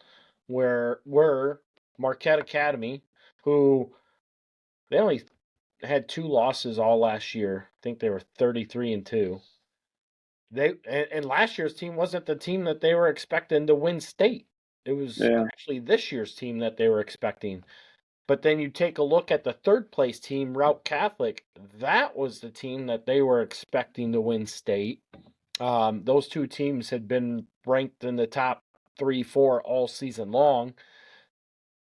were Marquette Academy, who they only had 2 losses all last year. I think they were 33-2. And last year's team wasn't the team that they were expecting to win state. It was Yeah. actually this year's team that they were expecting. But then you take a look at the third place team, Route Catholic. That was the team that they were expecting to win state. Those two teams had been ranked in the top 3, 4 all season long.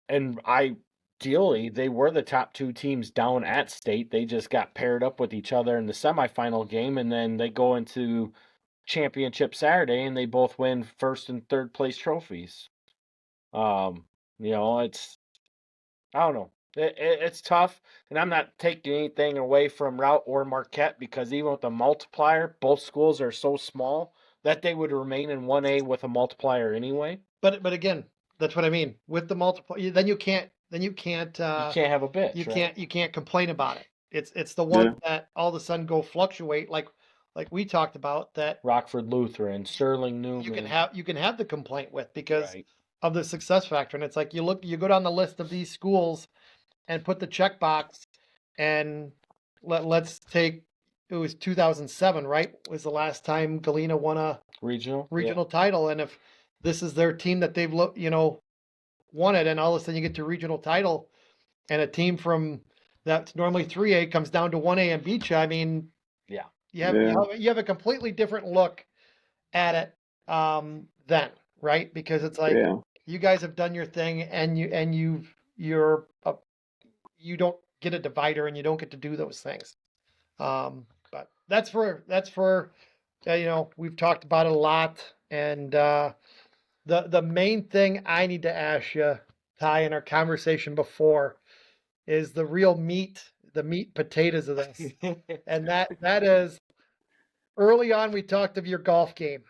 And ideally, they were the top 2 teams down at state. They just got paired up with each other in the semifinal game, and then they go into championship Saturday, and they both win first and third place trophies. It's, I don't know. It's tough, and I'm not taking anything away from Route or Marquette, because even with the multiplier, both schools are so small that they would remain in 1A with a multiplier anyway. But again, that's what I mean with the multiple. Then you can't. You can't have a bitch. You can't complain about it. It's the one that all of a sudden go fluctuate, like we talked about, that Rockford Lutheran, Sterling Newman. you can have the complaint with because Right. of the success factor. And it's like you go down the list of these schools and put the checkbox, and let's take, it was 2007, right? Was the last time Galena won a regional title. And if this is their team that they've won it, and all of a sudden you get to regional title, and a team from that's normally 3A comes down to 1A and beats you, I mean, yeah, you have a completely different look at it then, right? Because it's like you guys have done your thing, and you don't get a divider, and you don't get to do those things. But that's for we've talked about it a lot, and the main thing I need to ask you, Ty, in our conversation before, is the real meat, the meat potatoes of this. And that is, early on we talked of your golf game.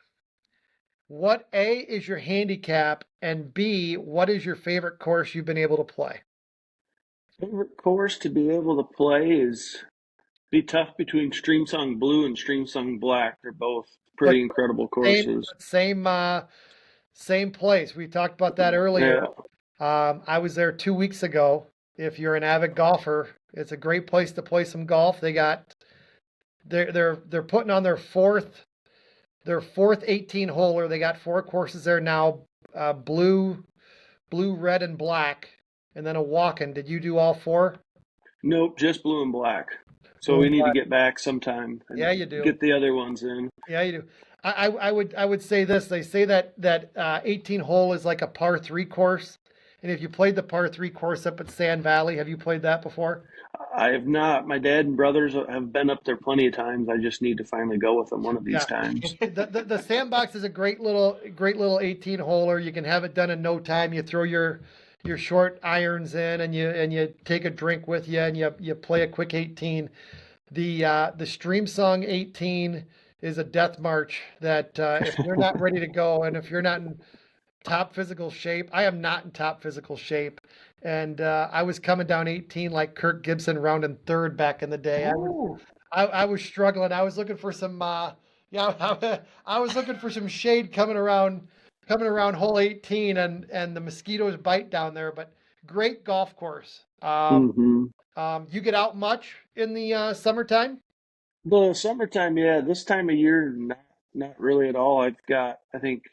What A is your handicap, and B, what is your favorite course you've been able to play? Favorite course to be able to play is Be tough between Streamsong Blue and Streamsong Black. They're both But pretty incredible same, courses. same, same place. We talked about that earlier. Yeah. I was there 2 weeks ago. If you're an avid golfer, it's a great place to play some golf. They're putting on their fourth 18 holer. They got 4 courses there now, blue, red, and black, and then a walk-in. Did you do all 4? Nope, just blue and black. So Blue we and need to black. get back sometime Yeah, and you do. get the other ones in. Yeah, you do. I would say this. They say that 18 hole is like a par 3 course. And if you played the par 3 course up at Sand Valley, have you played that before? I have not. My dad and brothers have been up there plenty of times. I just need to finally go with them one of these Yeah. times. The Sandbox is a great little 18 holer. You can have it done in no time. You throw your short irons in and you take a drink with you and you play a quick 18. The Stream Song 18 is a death march that if you're not ready to go and if you're not in top physical shape, I am not in top physical shape. And I was coming down 18 like Kirk Gibson rounding third back in the day. I was struggling. I was looking for some I was looking for some shade coming around hole 18 and the mosquitoes bite down there, but great golf course. Mm-hmm. You get out much in the summertime? The summertime, yeah. This time of year, not really at all. I've got, I think,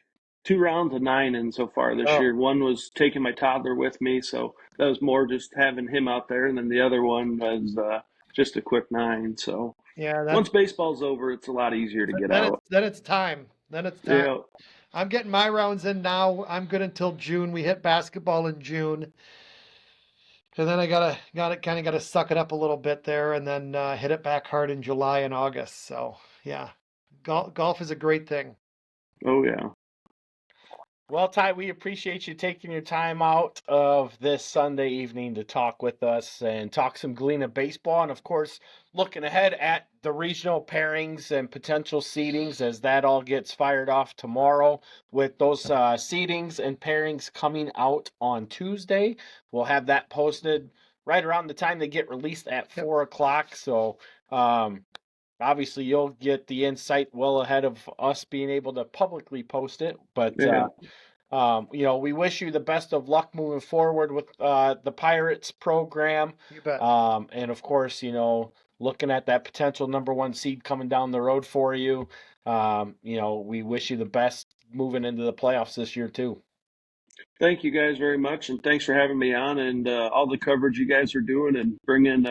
2 rounds of 9 in so far this Oh, year. One was taking my toddler with me, so that was more just having him out there, and then the other one was just a quick 9. So yeah, once baseball's over, it's a lot easier to get then out. it's time. Then it's time. Yeah. I'm getting my rounds in now. I'm good until June. We hit basketball in June. And then I gotta suck it up a little bit there, and then hit it back hard in July and August. So yeah, golf is a great thing. Oh yeah. Well, Ty, we appreciate you taking your time out of this Sunday evening to talk with us and talk some Galena baseball. And of course, looking ahead at the regional pairings and potential seedings as that all gets fired off tomorrow with those seedings and pairings coming out on Tuesday. We'll have that posted right around the time they get released at 4 o'clock. So, obviously, you'll get the insight well ahead of us being able to publicly post it. But Yeah. we wish you the best of luck moving forward with the Pirates program. You bet. And of course, looking at that potential number 1 seed coming down the road for you. We wish you the best moving into the playoffs this year too. Thank you guys very much, and thanks for having me on and all the coverage you guys are doing and bringing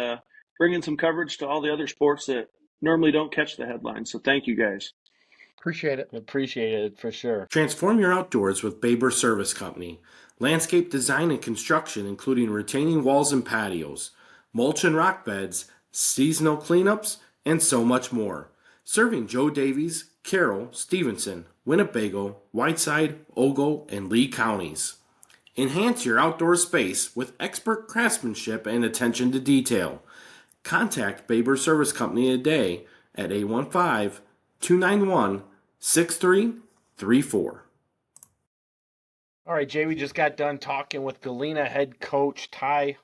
some coverage to all the other sports that normally don't catch the headlines. So thank you guys. Appreciate it. Appreciate it for sure. Transform your outdoors with Baber Service Company. Landscape design and construction, including retaining walls and patios, mulch and rock beds, seasonal cleanups, and so much more. Serving Joe Davies, Carroll, Stevenson, Winnebago, Whiteside, Ogle, and Lee counties. Enhance your outdoor space with expert craftsmanship and attention to detail. Contact Baber Service Company today at 815-291-6334. All right, Jay, we just got done talking with Galena head coach Ty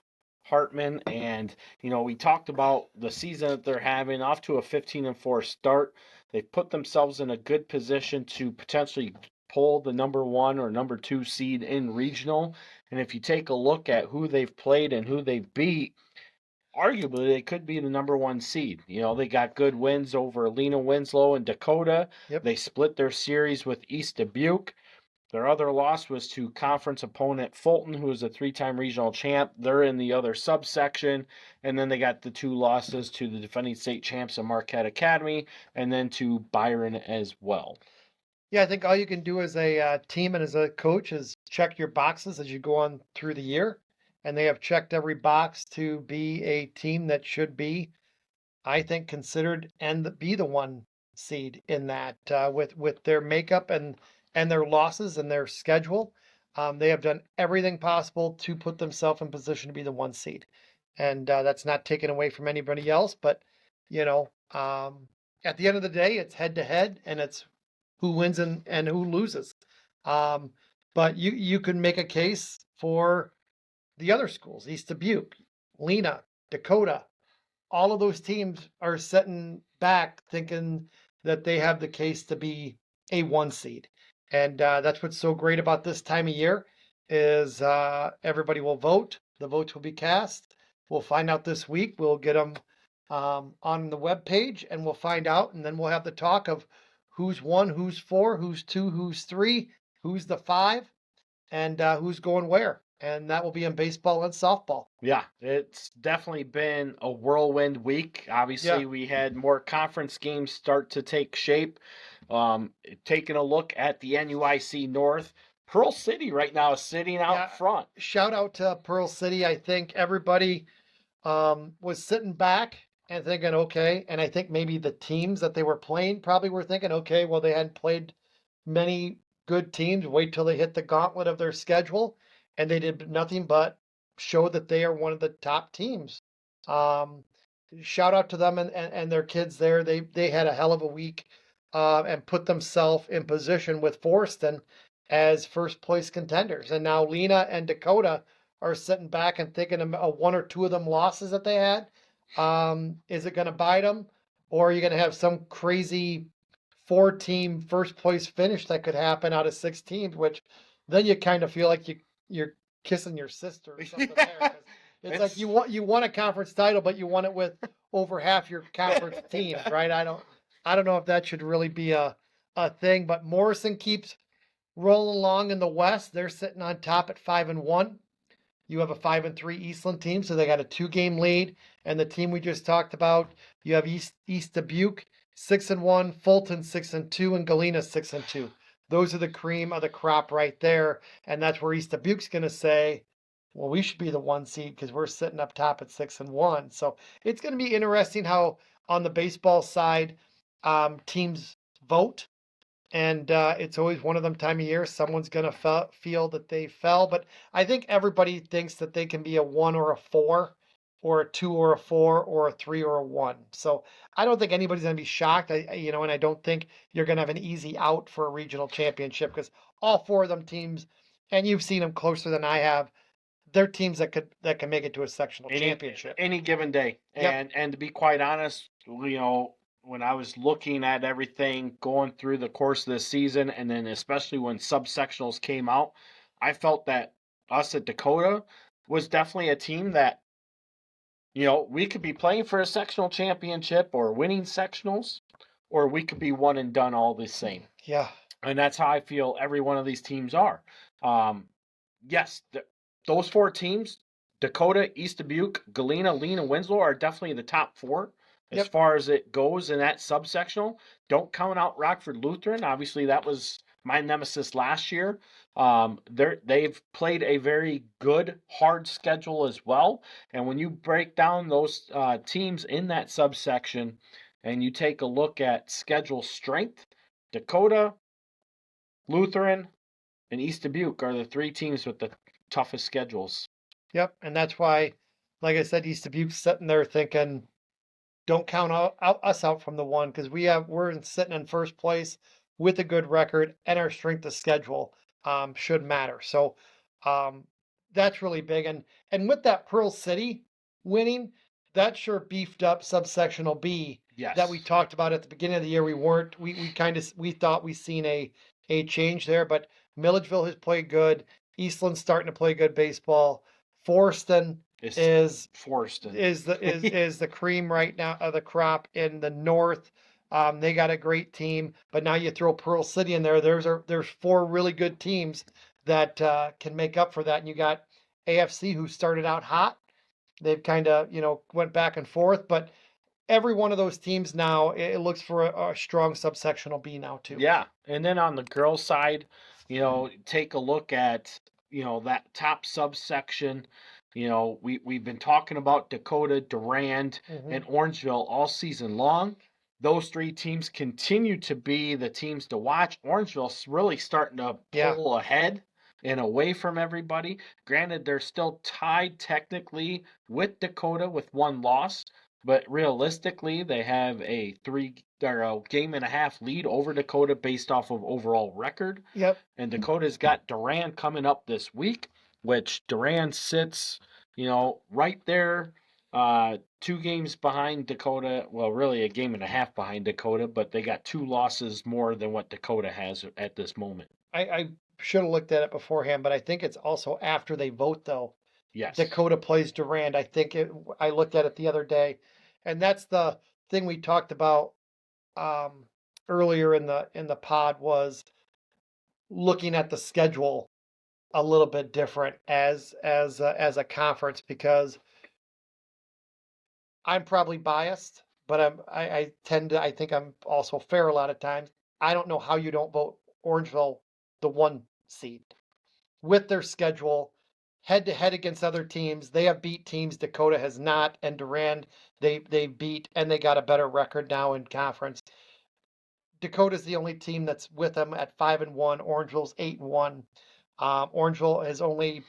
Hartman, and we talked about the season that they're having, off to a 15-4 start. They've put themselves in a good position to potentially pull the number 1 or number 2 seed in regional. And if you take a look at who they've played and who they've beat, arguably they could be the number 1 seed. They got good wins over Lena Winslow and Dakota. Yep. They split their series with East Dubuque. Their other loss was to conference opponent Fulton, who is a 3-time regional champ. They're in the other subsection. And then they got the 2 losses to the defending state champs of Marquette Academy and then to Byron as well. Yeah, I think all you can do as a team and as a coach is check your boxes as you go on through the year. And they have checked every box to be a team that should be, I think, considered and be the 1 seed in that with their makeup and their losses and their schedule. They have done everything possible to put themselves in position to be the 1 seed. And that's not taken away from anybody else. But, at the end of the day, it's head to head and it's who wins and who loses. But you can make a case for the other schools, East Dubuque, Lena, Dakota, all of those teams are sitting back thinking that they have the case to be a 1 seed. And that's what's so great about this time of year is everybody will vote. The votes will be cast. We'll find out this week. We'll get them on the web page, and we'll find out, and then we'll have the talk of who's 1, who's 4, who's 2, who's 3, who's the 5, and who's going where. And that will be in baseball and softball. Yeah, it's definitely been a whirlwind week. Obviously, Yeah. we had more conference games start to take shape. Taking a look at the NUIC North, Pearl City right now is sitting out Yeah. front. Shout out to Pearl City. I think everybody was sitting back and thinking, okay. And I think maybe the teams that they were playing probably were thinking, okay, well, they hadn't played many good teams. Wait till they hit the gauntlet of their schedule. And they did nothing but show that they are one of the top teams. Shout out to them and their kids there. They had a hell of a week and put themselves in position with Forston as first place contenders. And now Lena and Dakota are sitting back and thinking of 1 or 2 of them losses that they had. Is it going to bite them? Or are you going to have some crazy 4-team first place finish that could happen out of 6 teams, which then you kind of feel like you're kissing your sister or something there. 'Cause it's like you won a conference title, but you won it with over half your conference teams, right? I don't know if that should really be a thing, but Morrison keeps rolling along in the West. They're sitting on top at 5-1. You have a 5-3 Eastland team, so they got a 2-game lead. And the team we just talked about, you have East Dubuque 6-1, Fulton 6-2, and Galena 6-2. Those are the cream of the crop right there. And that's where East Dubuque's going to say, well, we should be the 1 seed because we're sitting up top at 6-1. So it's going to be interesting how on the baseball side, teams vote. And it's always one of them time of year. Someone's going to feel that they fell. But I think everybody thinks that they can be a 1 or a 4 or a 2 or a 4 or a 3 or a 1. So I don't think anybody's going to be shocked. And I don't think you're going to have an easy out for a regional championship because all 4 of them teams, and you've seen them closer than I have, they're teams that can make it to a sectional championship any given day. Yep. And to be quite honest, when I was looking at everything going through the course of the season, and then especially when subsectionals came out, I felt that us at Dakota was definitely a team that, we could be playing for a sectional championship or winning sectionals, or we could be one and done all the same. Yeah. And that's how I feel every one of these teams are. Yes, those 4 teams, Dakota, East Dubuque, Galena, Lena, Winslow, are definitely the top 4 as far as it goes in that subsectional. Don't count out Rockford Lutheran. Obviously, that was my nemesis last year. They've played a very good, hard schedule as well. And when you break down those teams in that subsection and you take a look at schedule strength, Dakota, Lutheran, and East Dubuque are the 3 teams with the toughest schedules. Yep, and that's why, like I said, East Dubuque's sitting there thinking, don't count us out from the 1 because we're sitting in first place with a good record, and our strength of schedule should matter. So that's really big, and with that Pearl City winning, that sure beefed up subsectional B. Yes. That we talked about at the beginning of the year. We thought we seen a change there, but Milledgeville has played good. Eastland's starting to play good baseball. Forston is the cream right now of the crop in the north. They got a great team, but now you throw Pearl City in there. There's 4 really good teams that can make up for that. And you got AFC, who started out hot. They've kind of went back and forth, but every one of those teams now, it looks for a strong subsectional B now too. Yeah, and then on the girls' side, take a look at that top subsection. We've been talking about Dakota, Durand, and Orangeville all season long. Those 3 teams continue to be the teams to watch. Orangeville's really starting to pull ahead and away from everybody. Granted, they're still tied technically with Dakota with 1 loss, but realistically, they have a 3-game-and-a-half lead over Dakota based off of overall record. Yep. And Dakota's got Durand coming up this week, which Durand sits, right there 2 games behind Dakota. Well, really a game and a half behind Dakota, but they got 2 losses more than what Dakota has at this moment. I should have looked at it beforehand, but I think it's also after they vote, though. Yes. Dakota plays Durand. I looked at it the other day, and that's the thing we talked about earlier in the pod was looking at the schedule a little bit different as a conference because I'm probably biased, but I think I'm also fair a lot of times. I don't know how you don't vote Orangeville the 1 seed with their schedule head to head against other teams. They have beat teams Dakota has not, and Durand they beat, and they got a better record now in conference. Dakota's the only team that's with them at 5-1. Orangeville's 8-1. Orangeville has only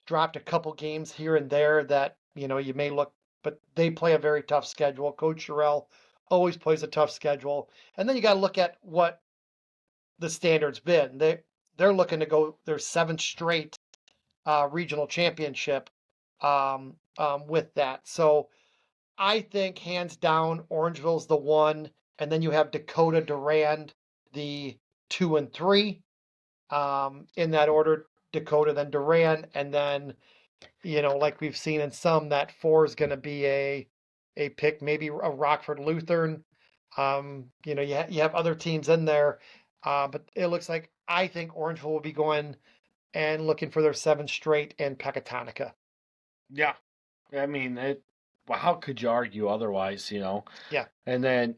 dropped a couple games here and there that you may look, but they play a very tough schedule. Coach Sherrill always plays a tough schedule, and then you got to look at what the standard's been. They're looking to go their 7th straight regional championship with that. So I think hands down, Orangeville's the 1, and then you have Dakota, Durand, the 2 and 3 in that order. Dakota, then Durand, and then like we've seen in some, that 4 is going to be a pick, maybe a Rockford Lutheran. You have other teams in there, but it looks like I think Orangeville will be going and looking for their 7th straight in Pecatonica. Yeah. I mean, well, how could you argue otherwise, Yeah. And then,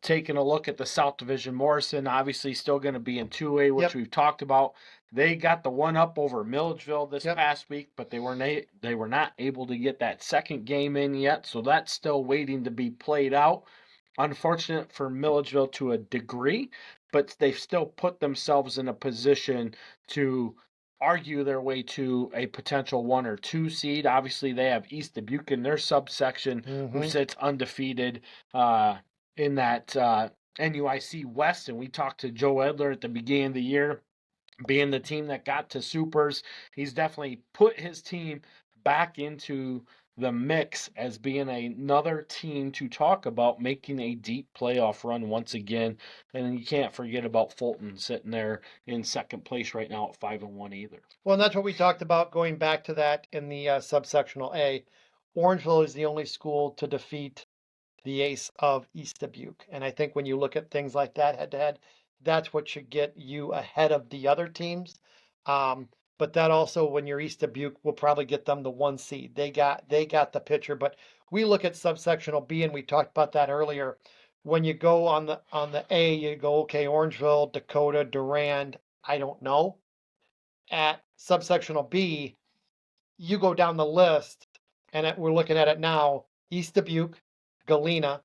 taking a look at the South Division, Morrison obviously still going to be in 2A, which Yep. we've talked about. They got the 1 up over Milledgeville this Yep. past week, but they were not able to get that second game in yet, so that's still waiting to be played out. Unfortunate for Milledgeville to a degree, but they've still put themselves in a position to argue their way to a potential 1 or 2 seed. Obviously, they have East Dubuque in their subsection, who sits undefeated in that NUIC West. And we talked to Joe Edler at the beginning of the year, being the team that got to Supers. He's definitely put his team back into the mix as being another team to talk about making a deep playoff run once again. And you can't forget about Fulton sitting there in second place right now at 5-1 either. Well, and that's what we talked about going back to that in the subsectional A. Orangeville is the only school to defeat the ace of East Dubuque. And I think when you look at things like that head to head, that's what should get you ahead of the other teams. But that also, when you're East Dubuque, will probably get them the 1 seed. They got the pitcher. But we look at subsectional B, and we talked about that earlier. When you go on the A, you go, okay, Orangeville, Dakota, Durand, I don't know. At subsectional B, you go down the list, and we're looking at it now. East Dubuque, Galena,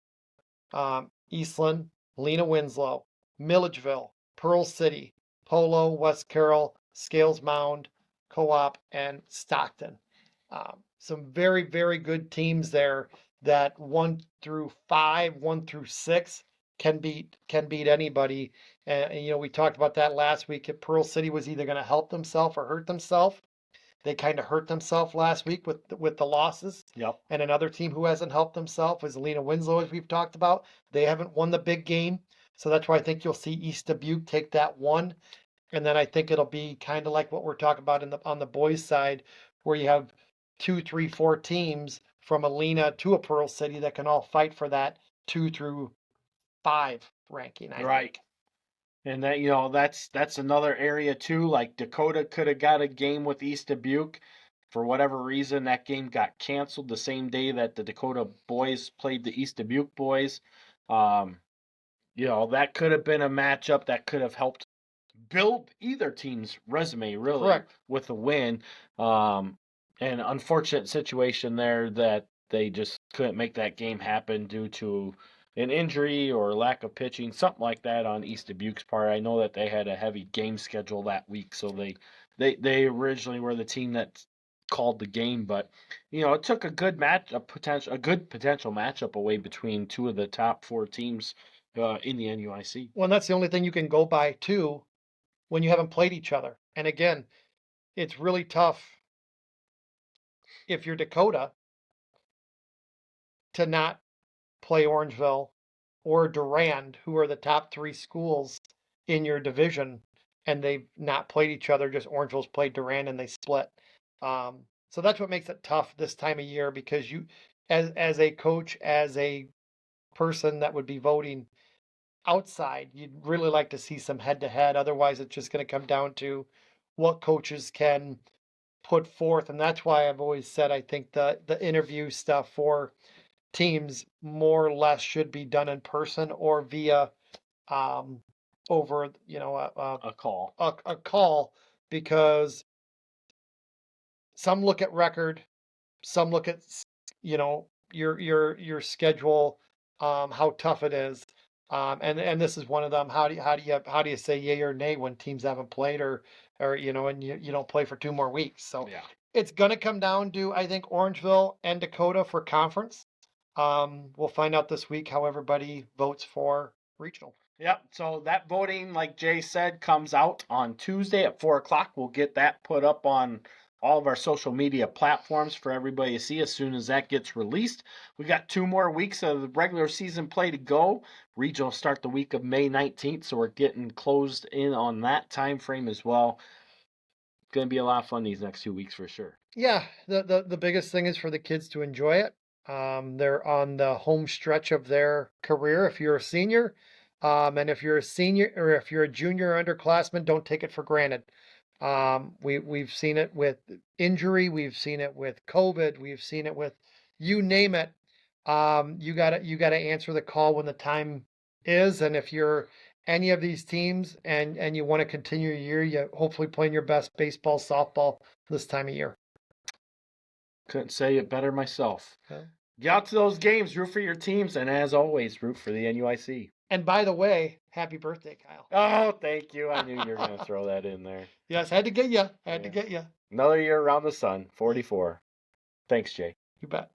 Eastland, Lena Winslow, Milledgeville, Pearl City, Polo, West Carroll, Scales Mound, Co-op, and Stockton. Some very, very good teams there that 1 through 5, 1 through 6 can beat anybody. And we talked about that last week. If Pearl City was either going to help themselves or hurt themselves. They kind of hurt themselves last week with the losses. Yep. And another team who hasn't helped themselves is Lena Winslow, as we've talked about. They haven't won the big game. So that's why I think you'll see East Dubuque take that 1. And then I think it'll be kind of like what we're talking about on the boys' side, where you have 2, 3, 4 teams from a Lena to a Pearl City that can all fight for that 2 through 5 ranking. Right. And that that's another area too. Like Dakota could have got a game with East Dubuque. For whatever reason, that game got canceled the same day that the Dakota boys played the East Dubuque boys. That could have been a matchup that could have helped build either team's resume, really. Correct. With a win. An unfortunate situation there that they just couldn't make that game happen due to an injury or lack of pitching, something like that on East Dubuque's part. I know that they had a heavy game schedule that week, so they originally were the team that called the game, but it took a good potential matchup away between 2 of the top 4 teams in the NUIC. Well, and that's the only thing you can go by too when you haven't played each other. And again, it's really tough if you're Dakota to not play Orangeville or Durand, who are the top 3 schools in your division, and they've not played each other. Just Orangeville's played Durand and they split. So that's what makes it tough this time of year, because you, as a coach, as a person that would be voting outside, you'd really like to see some head to head. Otherwise, it's just going to come down to what coaches can put forth. And that's why I've always said I think the interview stuff for teams more or less should be done in person or via over A call. a call, because some look at record, some look at your schedule, how tough it is, and this is one of them. How do you say yay or nay when teams haven't played, or and you don't play for 2 more weeks? So Yeah. it's gonna come down to, I think, Orangeville and Dakota for conference. We'll find out this week how everybody votes for regional. Yep. So that voting, like Jay said, comes out on Tuesday at 4:00. We'll get that put up on all of our social media platforms for everybody to see as soon as that gets released. We got 2 more weeks of the regular season play to go. Regional start the week of May 19th, so we're getting closed in on that time frame as well. Going to be a lot of fun these next 2 weeks for sure. Yeah, the biggest thing is for the kids to enjoy it. They're on the home stretch of their career if you're a senior. And if you're a senior, or if you're a junior or underclassman, don't take it for granted. We've seen it with injury, we've seen it with COVID, we've seen it with you name it. You gotta answer the call when the time is. And if you're any of these teams and you want to continue your year, you hopefully playing your best baseball, softball this time of year. Couldn't say it better myself. Okay. Get out to those games, root for your teams, and as always, root for the NUIC. And by the way, happy birthday, Kyle. Oh, thank you. I knew you were going to throw that in there. Yes, had to get you. Had to Yeah. get you. Another year around the sun, 44. Thanks, Jay. You bet.